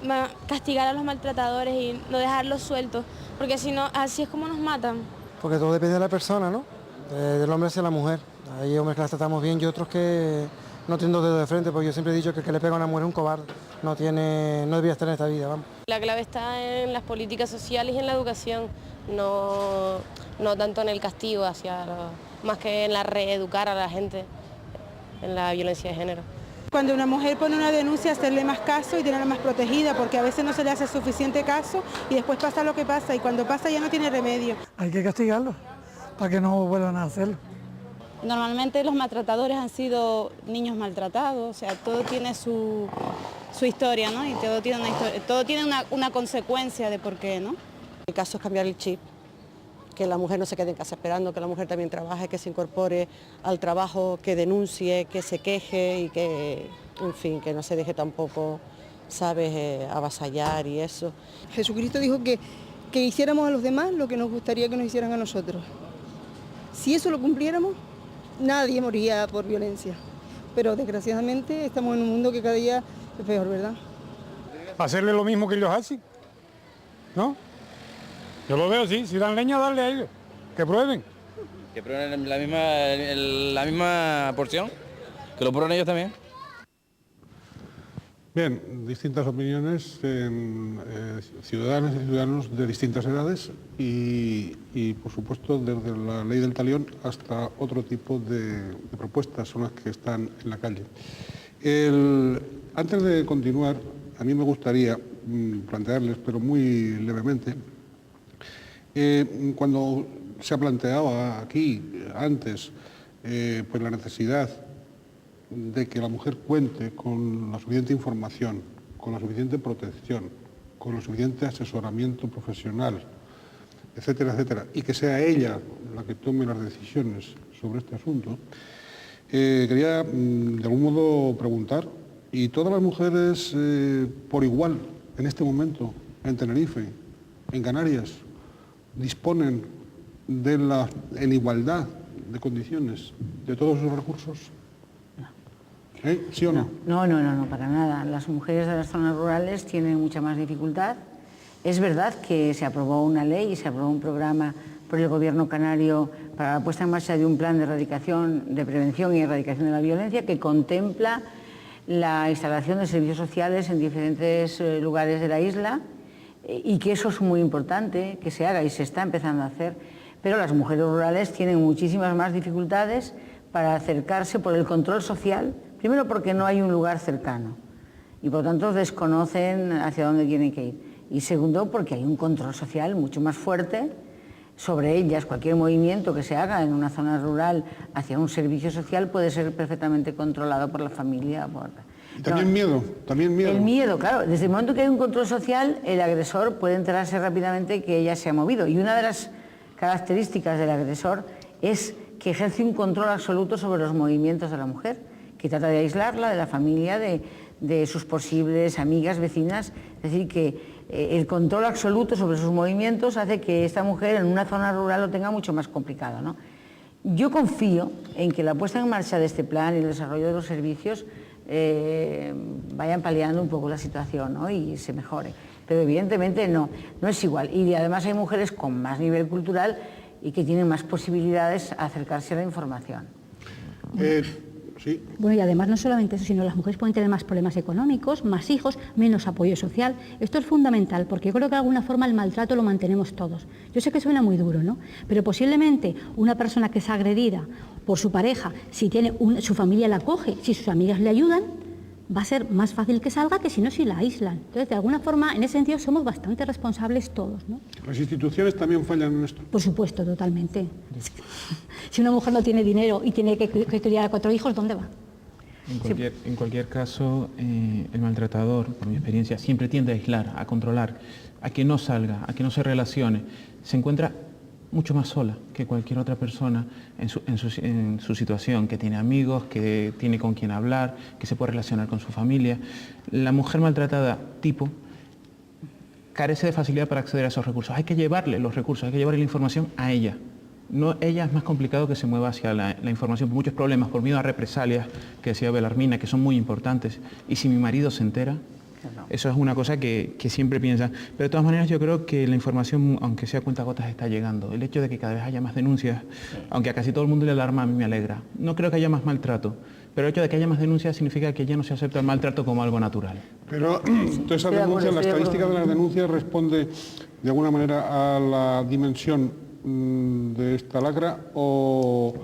castigar a los maltratadores y no dejarlos sueltos, porque si no, así es como nos matan. Porque todo depende de la persona, ¿no? Del hombre hacia la mujer. Hay hombres que las tratamos bien y otros que no tienen dos dedos de frente, porque yo siempre he dicho que el que le pega a una mujer es un cobarde, no debería estar en esta vida, vamos. La clave está en las políticas sociales y en la educación, no tanto en el castigo, más que en la reeducar a la gente en la violencia de género. Cuando una mujer pone una denuncia, hacerle más caso y tenerla más protegida, porque a veces no se le hace suficiente caso y después pasa lo que pasa, y cuando pasa ya no tiene remedio. Hay que castigarlo para que no vuelvan a hacerlo. Normalmente los maltratadores han sido niños maltratados, o sea, todo tiene su historia, ¿no? Y todo tiene una consecuencia de por qué, ¿no? El caso es cambiar el chip, que la mujer no se quede en casa esperando, que la mujer también trabaje, que se incorpore al trabajo, que denuncie, que se queje y que, en fin, que no se deje tampoco, ¿sabes?, avasallar y eso. Jesucristo dijo que hiciéramos a los demás lo que nos gustaría que nos hicieran a nosotros. Si eso lo cumpliéramos, nadie moría por violencia. Pero desgraciadamente estamos en un mundo que cada día es peor, ¿verdad? Hacerle lo mismo que ellos hacen, ¿no? Yo lo veo así, si dan leña, darle a ellos, que prueben. Que prueben la misma porción, que lo prueben ellos también. Bien, distintas opiniones, ciudadanas y ciudadanos de distintas edades y por supuesto, desde la ley del talión hasta otro tipo de propuestas son las que están en la calle. Antes de continuar, a mí me gustaría plantearles, pero muy levemente, cuando se ha planteado aquí antes pues la necesidad de que la mujer cuente con la suficiente información, con la suficiente protección, con el suficiente asesoramiento profesional, etcétera, etcétera, y que sea ella la que tome las decisiones sobre este asunto, quería de algún modo preguntar, ¿y todas las mujeres por igual en este momento en Tenerife, en Canarias, disponen en igualdad de condiciones de todos sus recursos? ¿Sí o no? No, para nada. Las mujeres de las zonas rurales tienen mucha más dificultad. Es verdad que se aprobó una ley y se aprobó un programa por el Gobierno canario para la puesta en marcha de un plan de prevención y erradicación de la violencia que contempla la instalación de servicios sociales en diferentes lugares de la isla y que eso es muy importante que se haga y se está empezando a hacer, pero las mujeres rurales tienen muchísimas más dificultades para acercarse por el control social. Primero porque no hay un lugar cercano y por lo tanto desconocen hacia dónde tienen que ir. Y segundo porque hay un control social mucho más fuerte sobre ellas. Cualquier movimiento que se haga en una zona rural hacia un servicio social puede ser perfectamente controlado por la familia. Y también miedo. El miedo, claro. Desde el momento que hay un control social, el agresor puede enterarse rápidamente que ella se ha movido. Y una de las características del agresor es que ejerce un control absoluto sobre los movimientos de la mujer, que trata de aislarla de la familia, de sus posibles amigas, vecinas. Es decir, que el control absoluto sobre sus movimientos hace que esta mujer en una zona rural lo tenga mucho más complicado, ¿no? Yo confío en que la puesta en marcha de este plan y el desarrollo de los servicios vayan paliando un poco la situación, ¿no? Y se mejore. Pero evidentemente no es igual. Y además hay mujeres con más nivel cultural y que tienen más posibilidades a acercarse a la información. Sí. Bueno, y además no solamente eso, sino las mujeres pueden tener más problemas económicos, más hijos, menos apoyo social. Esto es fundamental, porque yo creo que de alguna forma el maltrato lo mantenemos todos. Yo sé que suena muy duro, ¿no? Pero posiblemente una persona que es agredida por su pareja, si tiene su familia la acoge, si sus amigas le ayudan, va a ser más fácil que salga que si no, si la aíslan. Entonces, de alguna forma, en ese sentido, somos bastante responsables todos, ¿no? ¿Las instituciones también fallan en esto? Por supuesto, totalmente. Si una mujer no tiene dinero y tiene que criar a 4 hijos, ¿dónde va? En cualquier caso, el maltratador, por mi experiencia, siempre tiende a aislar, a controlar, a que no salga, a que no se relacione. Se encuentra mucho más sola que cualquier otra persona en su situación, que tiene amigos, que tiene con quien hablar, que se puede relacionar con su familia. La mujer maltratada tipo carece de facilidad para acceder a esos recursos. Hay que llevarle los recursos, hay que llevarle la información a ella. No, ella es más complicado que se mueva hacia la información por muchos problemas, por miedo a represalias, que decía Belarmina, que son muy importantes. Y si mi marido se entera, eso es una cosa que siempre piensa. Pero de todas maneras yo creo que la información, aunque sea a cuentagotas, está llegando. El hecho de que cada vez haya más denuncias, aunque a casi todo el mundo le alarma, a mí me alegra. No creo que haya más maltrato, pero el hecho de que haya más denuncias significa que ya no se acepta el maltrato como algo natural. Pero entonces esa denuncia, la estadística de las denuncias responde de alguna manera a la dimensión de esta lacra o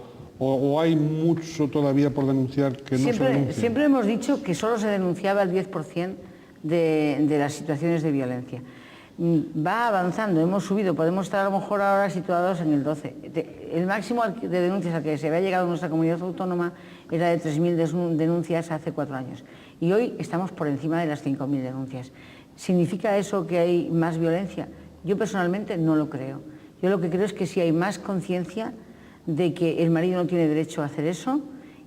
hay mucho todavía por denunciar que no se denuncia. Siempre hemos dicho que solo se denunciaba el 10% de las situaciones de violencia. Va avanzando, hemos subido, podemos estar a lo mejor ahora situados en el 12%. El máximo de denuncias al que se había llegado en nuestra comunidad autónoma era de 3.000 denuncias hace 4 años. Y hoy estamos por encima de las 5.000 denuncias. ¿Significa eso que hay más violencia? Yo personalmente no lo creo. Yo lo que creo es que sí hay más conciencia de que el marido no tiene derecho a hacer eso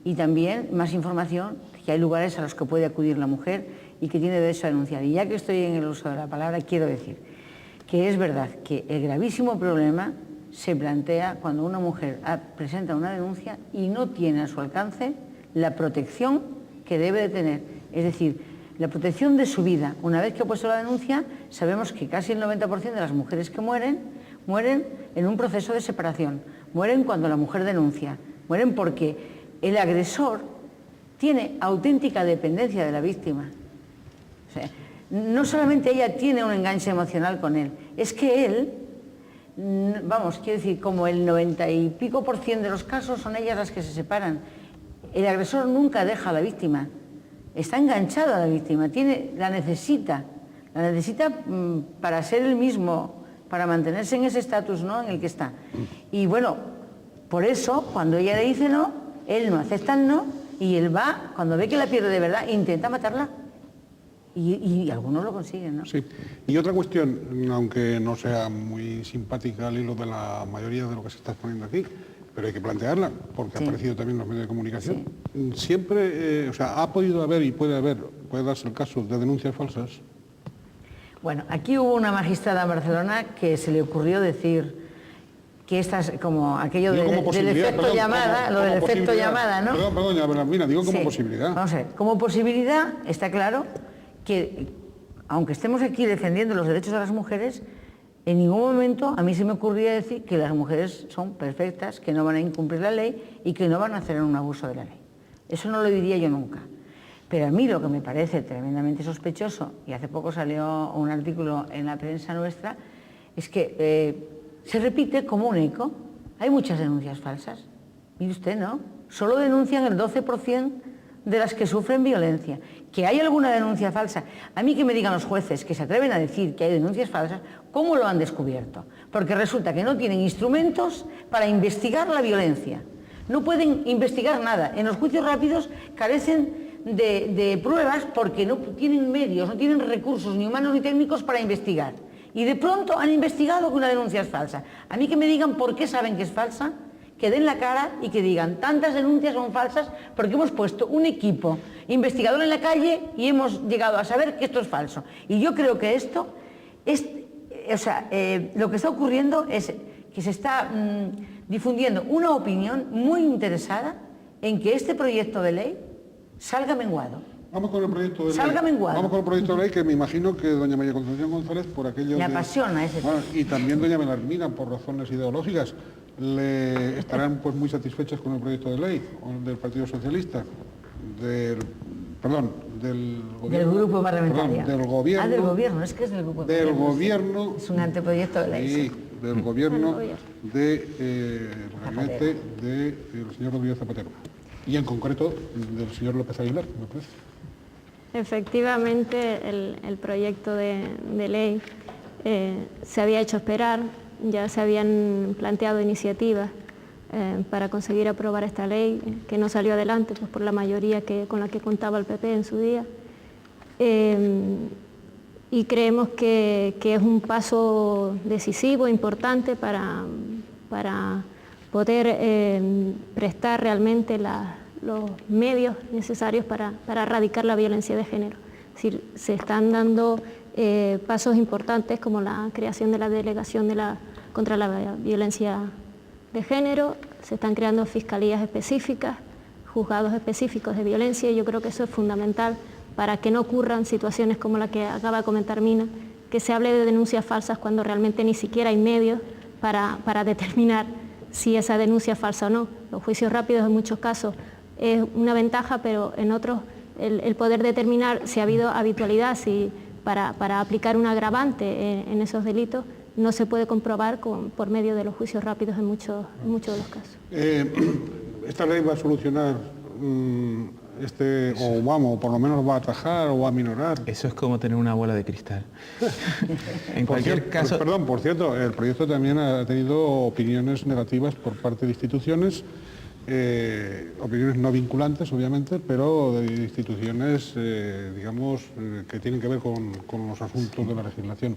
y también más información, que hay lugares a los que puede acudir la mujer y que tiene derecho a denunciar. Y ya que estoy en el uso de la palabra, quiero decir que es verdad que el gravísimo problema se plantea cuando una mujer presenta una denuncia y no tiene a su alcance la protección que debe de tener. Es decir, la protección de su vida. Una vez que ha puesto la denuncia, sabemos que casi el 90% de las mujeres que mueren en un proceso de separación, mueren cuando la mujer denuncia, mueren porque el agresor tiene auténtica dependencia de la víctima. O sea, no solamente ella tiene un enganche emocional con él, es que él, vamos, quiero decir, como el 90 y pico % de los casos son ellas las que se separan. El agresor nunca deja a la víctima, está enganchado a la víctima, la necesita para ser el mismo, para mantenerse en ese estatus, ¿no?, en el que está. Y bueno, por eso, cuando ella le dice no, él no acepta el no, y él va, cuando ve que la pierde de verdad, intenta matarla. Y algunos lo consiguen, ¿no? Sí. Y otra cuestión, aunque no sea muy simpática al hilo de la mayoría de lo que se está exponiendo aquí, pero hay que plantearla, porque ha aparecido también en los medios de comunicación. Siempre, ha podido haber y puede darse el caso de denuncias falsas. Bueno, aquí hubo una magistrada en Barcelona que se le ocurrió decir que estas, como aquello del efecto llamada, lo del efecto llamada, ¿no? Perdón, doña Belarmina, digo como posibilidad. Vamos a ver, como posibilidad está claro que, aunque estemos aquí defendiendo los derechos de las mujeres, en ningún momento a mí se me ocurría decir que las mujeres son perfectas, que no van a incumplir la ley y que no van a hacer un abuso de la ley. Eso no lo diría yo nunca. Pero a mí lo que me parece tremendamente sospechoso, y hace poco salió un artículo en la prensa nuestra, es que se repite como un eco. Hay muchas denuncias falsas. Mire usted, ¿no? Solo denuncian el 12% de las que sufren violencia. Que hay alguna denuncia falsa. A mí que me digan los jueces que se atreven a decir que hay denuncias falsas, ¿cómo lo han descubierto? Porque resulta que no tienen instrumentos para investigar la violencia. No pueden investigar nada. En los juicios rápidos carecen de pruebas porque no tienen medios, no tienen recursos ni humanos ni técnicos para investigar. Y de pronto han investigado que una denuncia es falsa. A mí que me digan por qué saben que es falsa, que den la cara y que digan tantas denuncias son falsas porque hemos puesto un equipo investigador en la calle y hemos llegado a saber que esto es falso. Y yo creo que esto es, lo que está ocurriendo es que se está difundiendo una opinión muy interesada en que este proyecto de ley salga menguado. Vamos con el proyecto de ley. Salga menguado. Vamos con el proyecto de ley que me imagino que doña María Concepción González, por aquello me apasiona ese tema. Y también doña Belarmina, por razones ideológicas, estarán pues muy satisfechos con el proyecto de ley del Partido Socialista, del gobierno. Del grupo parlamentario. Perdón, del gobierno. Del gobierno, es que es del grupo del gobierno. Es un anteproyecto de ley. Sí, del gobierno del gabinete del señor Rodríguez Zapatero. Y en concreto del señor López Aguilar, me parece. Efectivamente, el proyecto de ley se había hecho esperar, ya se habían planteado iniciativas para conseguir aprobar esta ley, que no salió adelante pues, por la mayoría con la que contaba el PP en su día. Y creemos que es un paso decisivo, importante para poder prestar realmente los medios necesarios para erradicar la violencia de género. Es decir, se están dando pasos importantes como la creación de la delegación contra la violencia de género, se están creando fiscalías específicas, juzgados específicos de violencia, y yo creo que eso es fundamental para que no ocurran situaciones como la que acaba de comentar Mina, que se hable de denuncias falsas cuando realmente ni siquiera hay medios para determinar si esa denuncia es falsa o no. Los juicios rápidos en muchos casos es una ventaja, pero en otros el poder determinar si ha habido habitualidad, si para aplicar un agravante en esos delitos, no se puede comprobar por medio de los juicios rápidos en muchos de los casos. ¿Esta ley va a solucionar o por lo menos va a atajar o va a minorar? Eso es como tener una bola de cristal. En cualquier caso... Perdón, por cierto, el proyecto también ha tenido opiniones negativas por parte de instituciones, opiniones no vinculantes, obviamente, pero de instituciones, digamos, que tienen que ver con los asuntos de la legislación,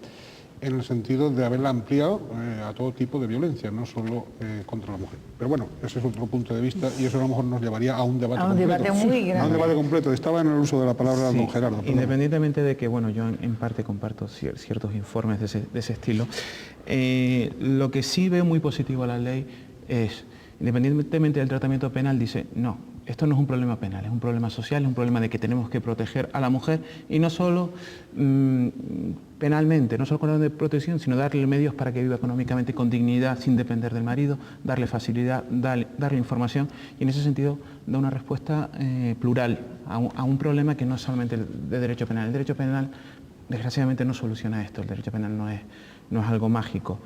en el sentido de haberla ampliado a todo tipo de violencia, no solo contra la mujer. Pero bueno, ese es otro punto de vista y eso a lo mejor nos llevaría a un debate completo. Debate muy grande. A un debate completo. Estaba en el uso de la palabra don Gerardo. Perdón. Independientemente de que, bueno, yo en parte comparto ciertos informes de ese estilo, lo que sí veo muy positivo a la ley es, independientemente del tratamiento penal, dice, no, esto no es un problema penal, es un problema social, es un problema de que tenemos que proteger a la mujer y no solo penalmente, no solo con orden de protección, sino darle medios para que viva económicamente con dignidad, sin depender del marido, darle facilidad, darle información y en ese sentido da una respuesta plural a un problema que no es solamente de derecho penal. El derecho penal desgraciadamente no soluciona esto, el derecho penal no es algo mágico.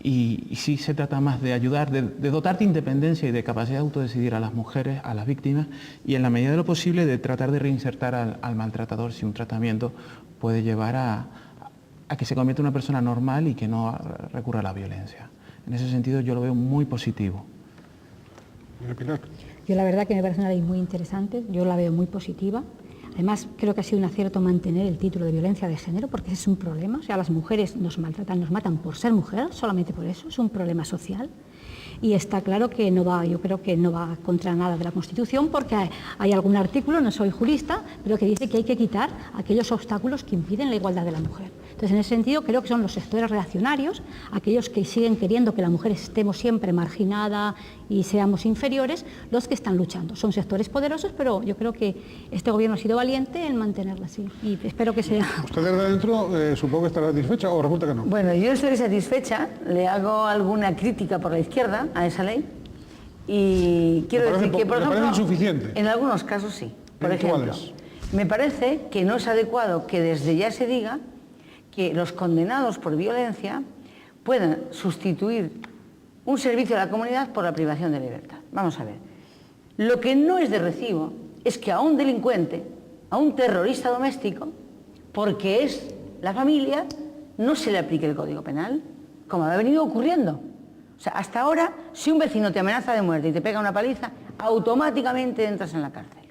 Y sí se trata más de ayudar, de dotar de independencia y de capacidad de autodecidir a las mujeres, a las víctimas, y en la medida de lo posible de tratar de reinsertar al maltratador si un tratamiento puede llevar a que se convierta en una persona normal y que no recurra a la violencia. En ese sentido yo lo veo muy positivo. Pilar. Yo la verdad que me parece una ley muy interesante, yo la veo muy positiva. Además, creo que ha sido un acierto mantener el título de violencia de género, porque ese es un problema. O sea, las mujeres nos maltratan, nos matan por ser mujer, solamente por eso, es un problema social. Y está claro que yo creo que no va contra nada de la Constitución, porque hay algún artículo, no soy jurista, pero que dice que hay que quitar aquellos obstáculos que impiden la igualdad de la mujer. Entonces, en ese sentido, creo que son los sectores reaccionarios, aquellos que siguen queriendo que la mujer estemos siempre marginada y seamos inferiores, los que están luchando. Son sectores poderosos, pero yo creo que este gobierno ha sido valiente en mantenerla así y espero que sea... ¿Usted desde adentro supongo que estará satisfecha o resulta que no? Bueno, yo estoy satisfecha, le hago alguna crítica por la izquierda a esa ley y quiero decir que, por ejemplo, insuficiente. En algunos casos sí. Por ejemplo, me parece que no es adecuado que desde ya se diga que los condenados por violencia puedan sustituir un servicio a la comunidad por la privación de libertad. Vamos a ver. Lo que no es de recibo es que a un delincuente, a un terrorista doméstico, porque es la familia, no se le aplique el Código Penal, como ha venido ocurriendo. O sea, hasta ahora, si un vecino te amenaza de muerte y te pega una paliza, automáticamente entras en la cárcel.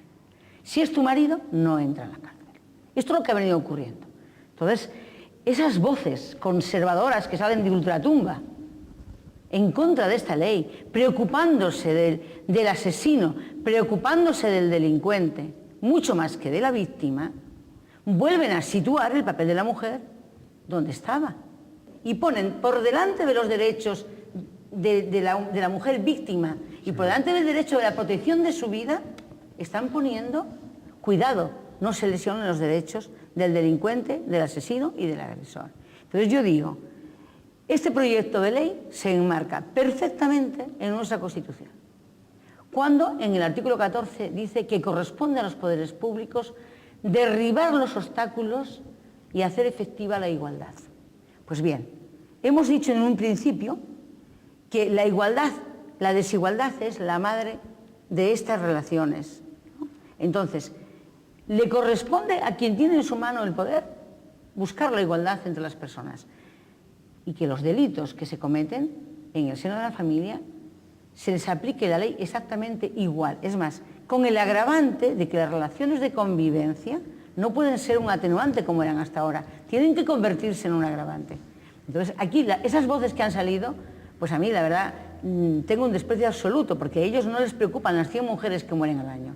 Si es tu marido, no entra en la cárcel. Esto es lo que ha venido ocurriendo. Entonces, esas voces conservadoras que salen de ultratumba en contra de esta ley, preocupándose del asesino, preocupándose del delincuente, mucho más que de la víctima, vuelven a situar el papel de la mujer donde estaba y ponen por delante de los derechos de la mujer víctima y por delante del derecho de la protección de su vida, están poniendo, cuidado, no se lesionen los derechos del delincuente, del asesino y del agresor. Entonces yo digo, Este proyecto de ley se enmarca perfectamente en nuestra Constitución, cuando en el artículo 14 dice que corresponde a los poderes públicos derribar los obstáculos y hacer efectiva la igualdad. Pues bien, hemos dicho en un principio que la igualdad, la desigualdad es la madre de estas relaciones, ¿no? Entonces, le corresponde a quien tiene en su mano el poder buscar la igualdad entre las personas y que los delitos que se cometen en el seno de la familia se les aplique la ley exactamente igual. Es más, con el agravante de que las relaciones de convivencia no pueden ser un atenuante como eran hasta ahora, tienen que convertirse en un agravante. Entonces, aquí esas voces que han salido, pues a mí la verdad tengo un desprecio absoluto, porque a ellos no les preocupan las 100 mujeres que mueren al año.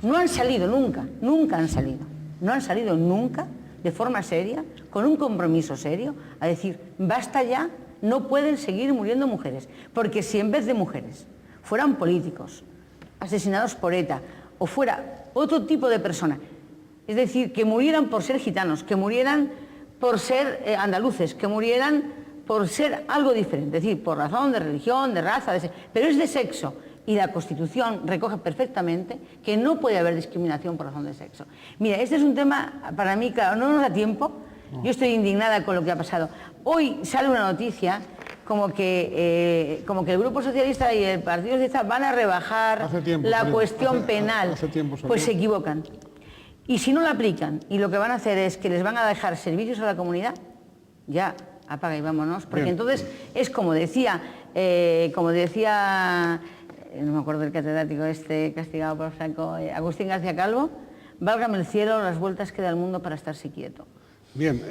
No han salido nunca, nunca han salido. No han salido nunca de forma seria, con un compromiso serio, a decir, basta ya, no pueden seguir muriendo mujeres. Porque si en vez de mujeres fueran políticos, asesinados por ETA, o fuera otro tipo de persona, es decir, que murieran por ser gitanos, que murieran por ser andaluces, que murieran por ser algo diferente, es decir, por razón de religión, de raza, pero es de sexo. Y la Constitución recoge perfectamente que no puede haber discriminación por razón de sexo. Mira, este es un tema, para mí, claro, no nos da tiempo. Yo estoy indignada con lo que ha pasado. Hoy sale una noticia como que el Grupo Socialista y el Partido Socialista van a rebajar cuestión penal. Pues se equivocan. Y si no la aplican, y lo que van a hacer es que les van a dejar servicios a la comunidad, ya apaga y vámonos. Porque entonces es como decía, no me acuerdo del catedrático castigado por Franco, Agustín García Calvo, válgame el cielo las vueltas que da el mundo para estarse quieto. Bien,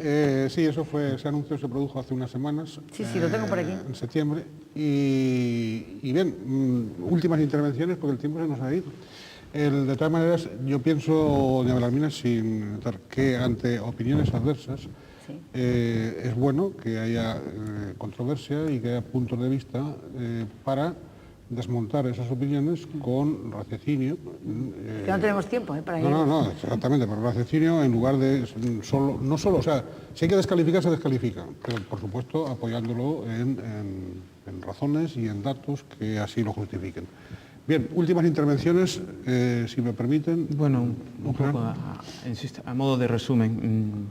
sí, ese anuncio se produjo hace unas semanas. Sí, lo tengo por aquí. En septiembre. Y bien, últimas intervenciones porque el tiempo se nos ha ido. De todas maneras, yo pienso, doña Belarmina, que ante opiniones adversas, es bueno que haya controversia y que haya puntos de vista para desmontar esas opiniones con raciocinio. Que no tenemos tiempo para ello. No, exactamente, pero raciocinio en lugar de o sea, si hay que descalificar, se descalifica, pero por supuesto apoyándolo en razones y en datos que así lo justifiquen. Bien, últimas intervenciones, si me permiten. Bueno, un poco a modo de resumen.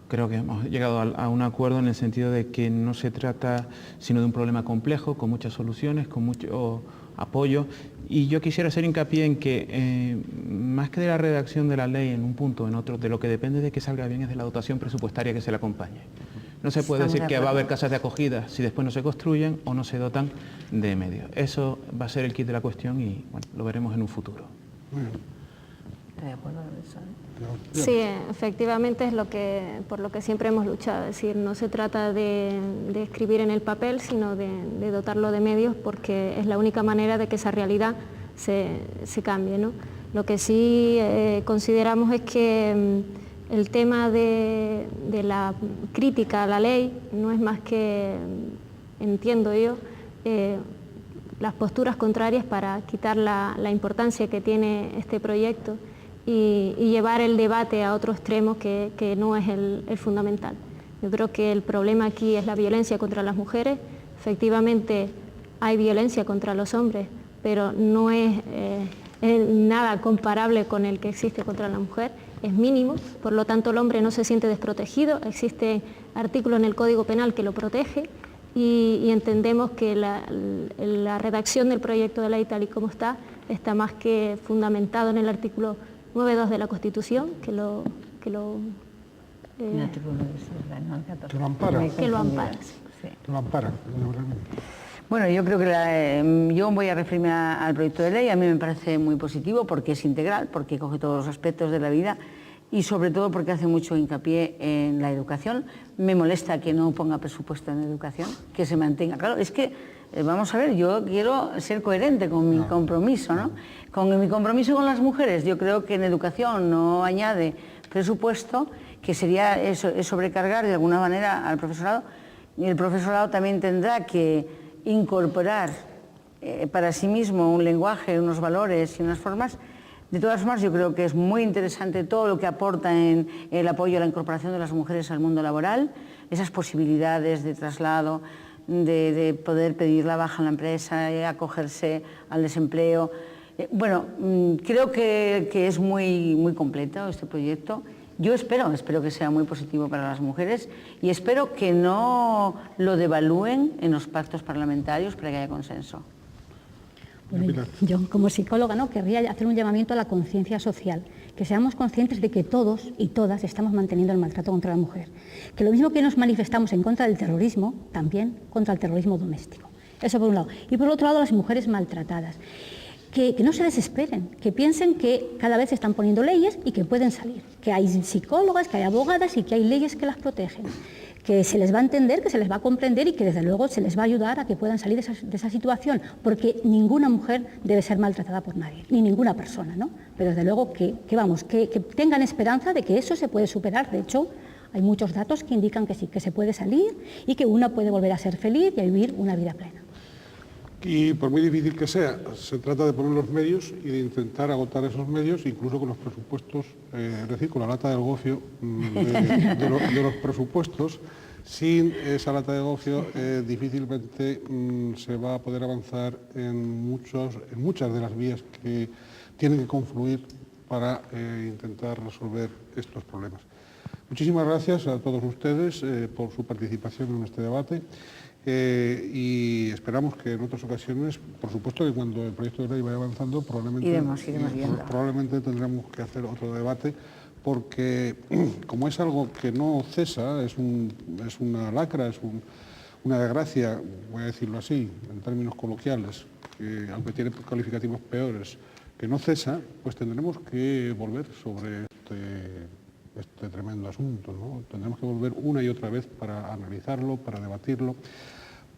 Creo que hemos llegado a un acuerdo en el sentido de que no se trata sino de un problema complejo, con muchas soluciones, con mucho apoyo. Y yo quisiera hacer hincapié en que, más que de la redacción de la ley en un punto o en otro, de lo que depende de que salga bien es de la dotación presupuestaria que se le acompañe. No se puede decir que va a haber casas de acogida si después no se construyen o no se dotan de medios. Eso va a ser el kit de la cuestión y bueno, lo veremos en un futuro. ¿Estás de acuerdo con eso? Sí, efectivamente es por lo que siempre hemos luchado, es decir, no se trata de escribir en el papel, sino de dotarlo de medios, porque es la única manera de que esa realidad se cambie, ¿no? Lo que sí consideramos es que el tema de la crítica a la ley no es más que, entiendo yo, las posturas contrarias para quitar la importancia que tiene este proyecto y llevar el debate a otro extremo que no es el fundamental. Yo creo que el problema aquí es la violencia contra las mujeres. Efectivamente hay violencia contra los hombres, pero no es nada comparable con el que existe contra la mujer, es mínimo, por lo tanto el hombre no se siente desprotegido, existe artículo en el Código Penal que lo protege y entendemos que la redacción del proyecto de ley tal y como está más que fundamentado en el artículo 9.2 de la Constitución, que lo ampara. Bueno, yo creo que yo voy a referirme al proyecto de ley. A mí me parece muy positivo porque es integral, porque coge todos los aspectos de la vida y sobre todo porque hace mucho hincapié en la educación. Me molesta que no ponga presupuesto en educación, que se mantenga. Claro, es que, vamos a ver, yo quiero ser coherente con mi compromiso, ¿no? Con mi compromiso con las mujeres. Yo creo que en educación no añade presupuesto, que sería eso, es sobrecargar de alguna manera al profesorado. Y el profesorado también tendrá que incorporar para sí mismo un lenguaje, unos valores y unas formas. De todas formas, yo creo que es muy interesante todo lo que aporta en el apoyo a la incorporación de las mujeres al mundo laboral. esas posibilidades de traslado, de poder pedir la baja en la empresa, acogerse al desempleo. Bueno, creo que es muy completo este proyecto. Yo espero que sea muy positivo para las mujeres y espero que no lo devalúen en los pactos parlamentarios para que haya consenso. Bueno, yo como psicóloga querría hacer un llamamiento a la conciencia social, que seamos conscientes de que todos y todas estamos manteniendo el maltrato contra la mujer, que lo mismo que nos manifestamos en contra del terrorismo, también contra el terrorismo doméstico. Eso por un lado. Y por otro lado, las mujeres maltratadas. Que no se desesperen, que piensen que cada vez se están poniendo leyes y que pueden salir, que hay psicólogas, que hay abogadas y que hay leyes que las protegen, que se les va a entender, que se les va a comprender y que desde luego se les va a ayudar a que puedan salir de esa situación, porque ninguna mujer debe ser maltratada por nadie, ni ninguna persona, ¿no? Pero desde luego que tengan esperanza de que eso se puede superar. De hecho, hay muchos datos que indican que sí, que se puede salir y que una puede volver a ser feliz y a vivir una vida plena. Y por muy difícil que sea, se trata de poner los medios y de intentar agotar esos medios, incluso con los presupuestos, es decir, con la lata del gofio de los presupuestos. Sin esa lata de gofio difícilmente se va a poder avanzar en muchas de las vías que tienen que confluir para intentar resolver estos problemas. Muchísimas gracias a todos ustedes por su participación en este debate. Y esperamos que en otras ocasiones, por supuesto que cuando el proyecto de ley vaya avanzando, probablemente tendremos que hacer otro debate, porque como es algo que no cesa, es una lacra, es una desgracia, voy a decirlo así, en términos coloquiales, que aunque tiene calificativos peores, que no cesa, pues tendremos que volver sobre este tremendo asunto, ¿no? Tendremos que volver una y otra vez para analizarlo, para debatirlo,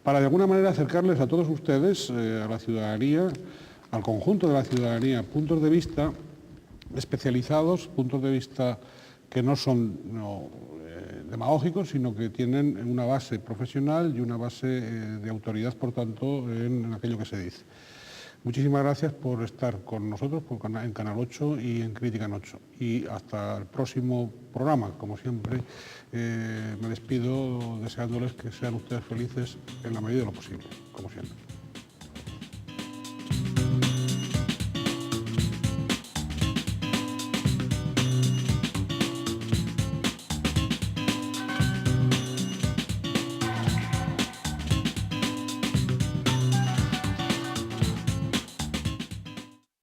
para de alguna manera acercarles a todos ustedes, a la ciudadanía, al conjunto de la ciudadanía, puntos de vista especializados, puntos de vista que no son demagógicos, sino que tienen una base profesional y una base de autoridad, por tanto, en aquello que se dice. Muchísimas gracias por estar con nosotros en Canal 8 y en Crítica en 8. Y hasta el próximo programa. Como siempre, me despido deseándoles que sean ustedes felices en la medida de lo posible, como siempre.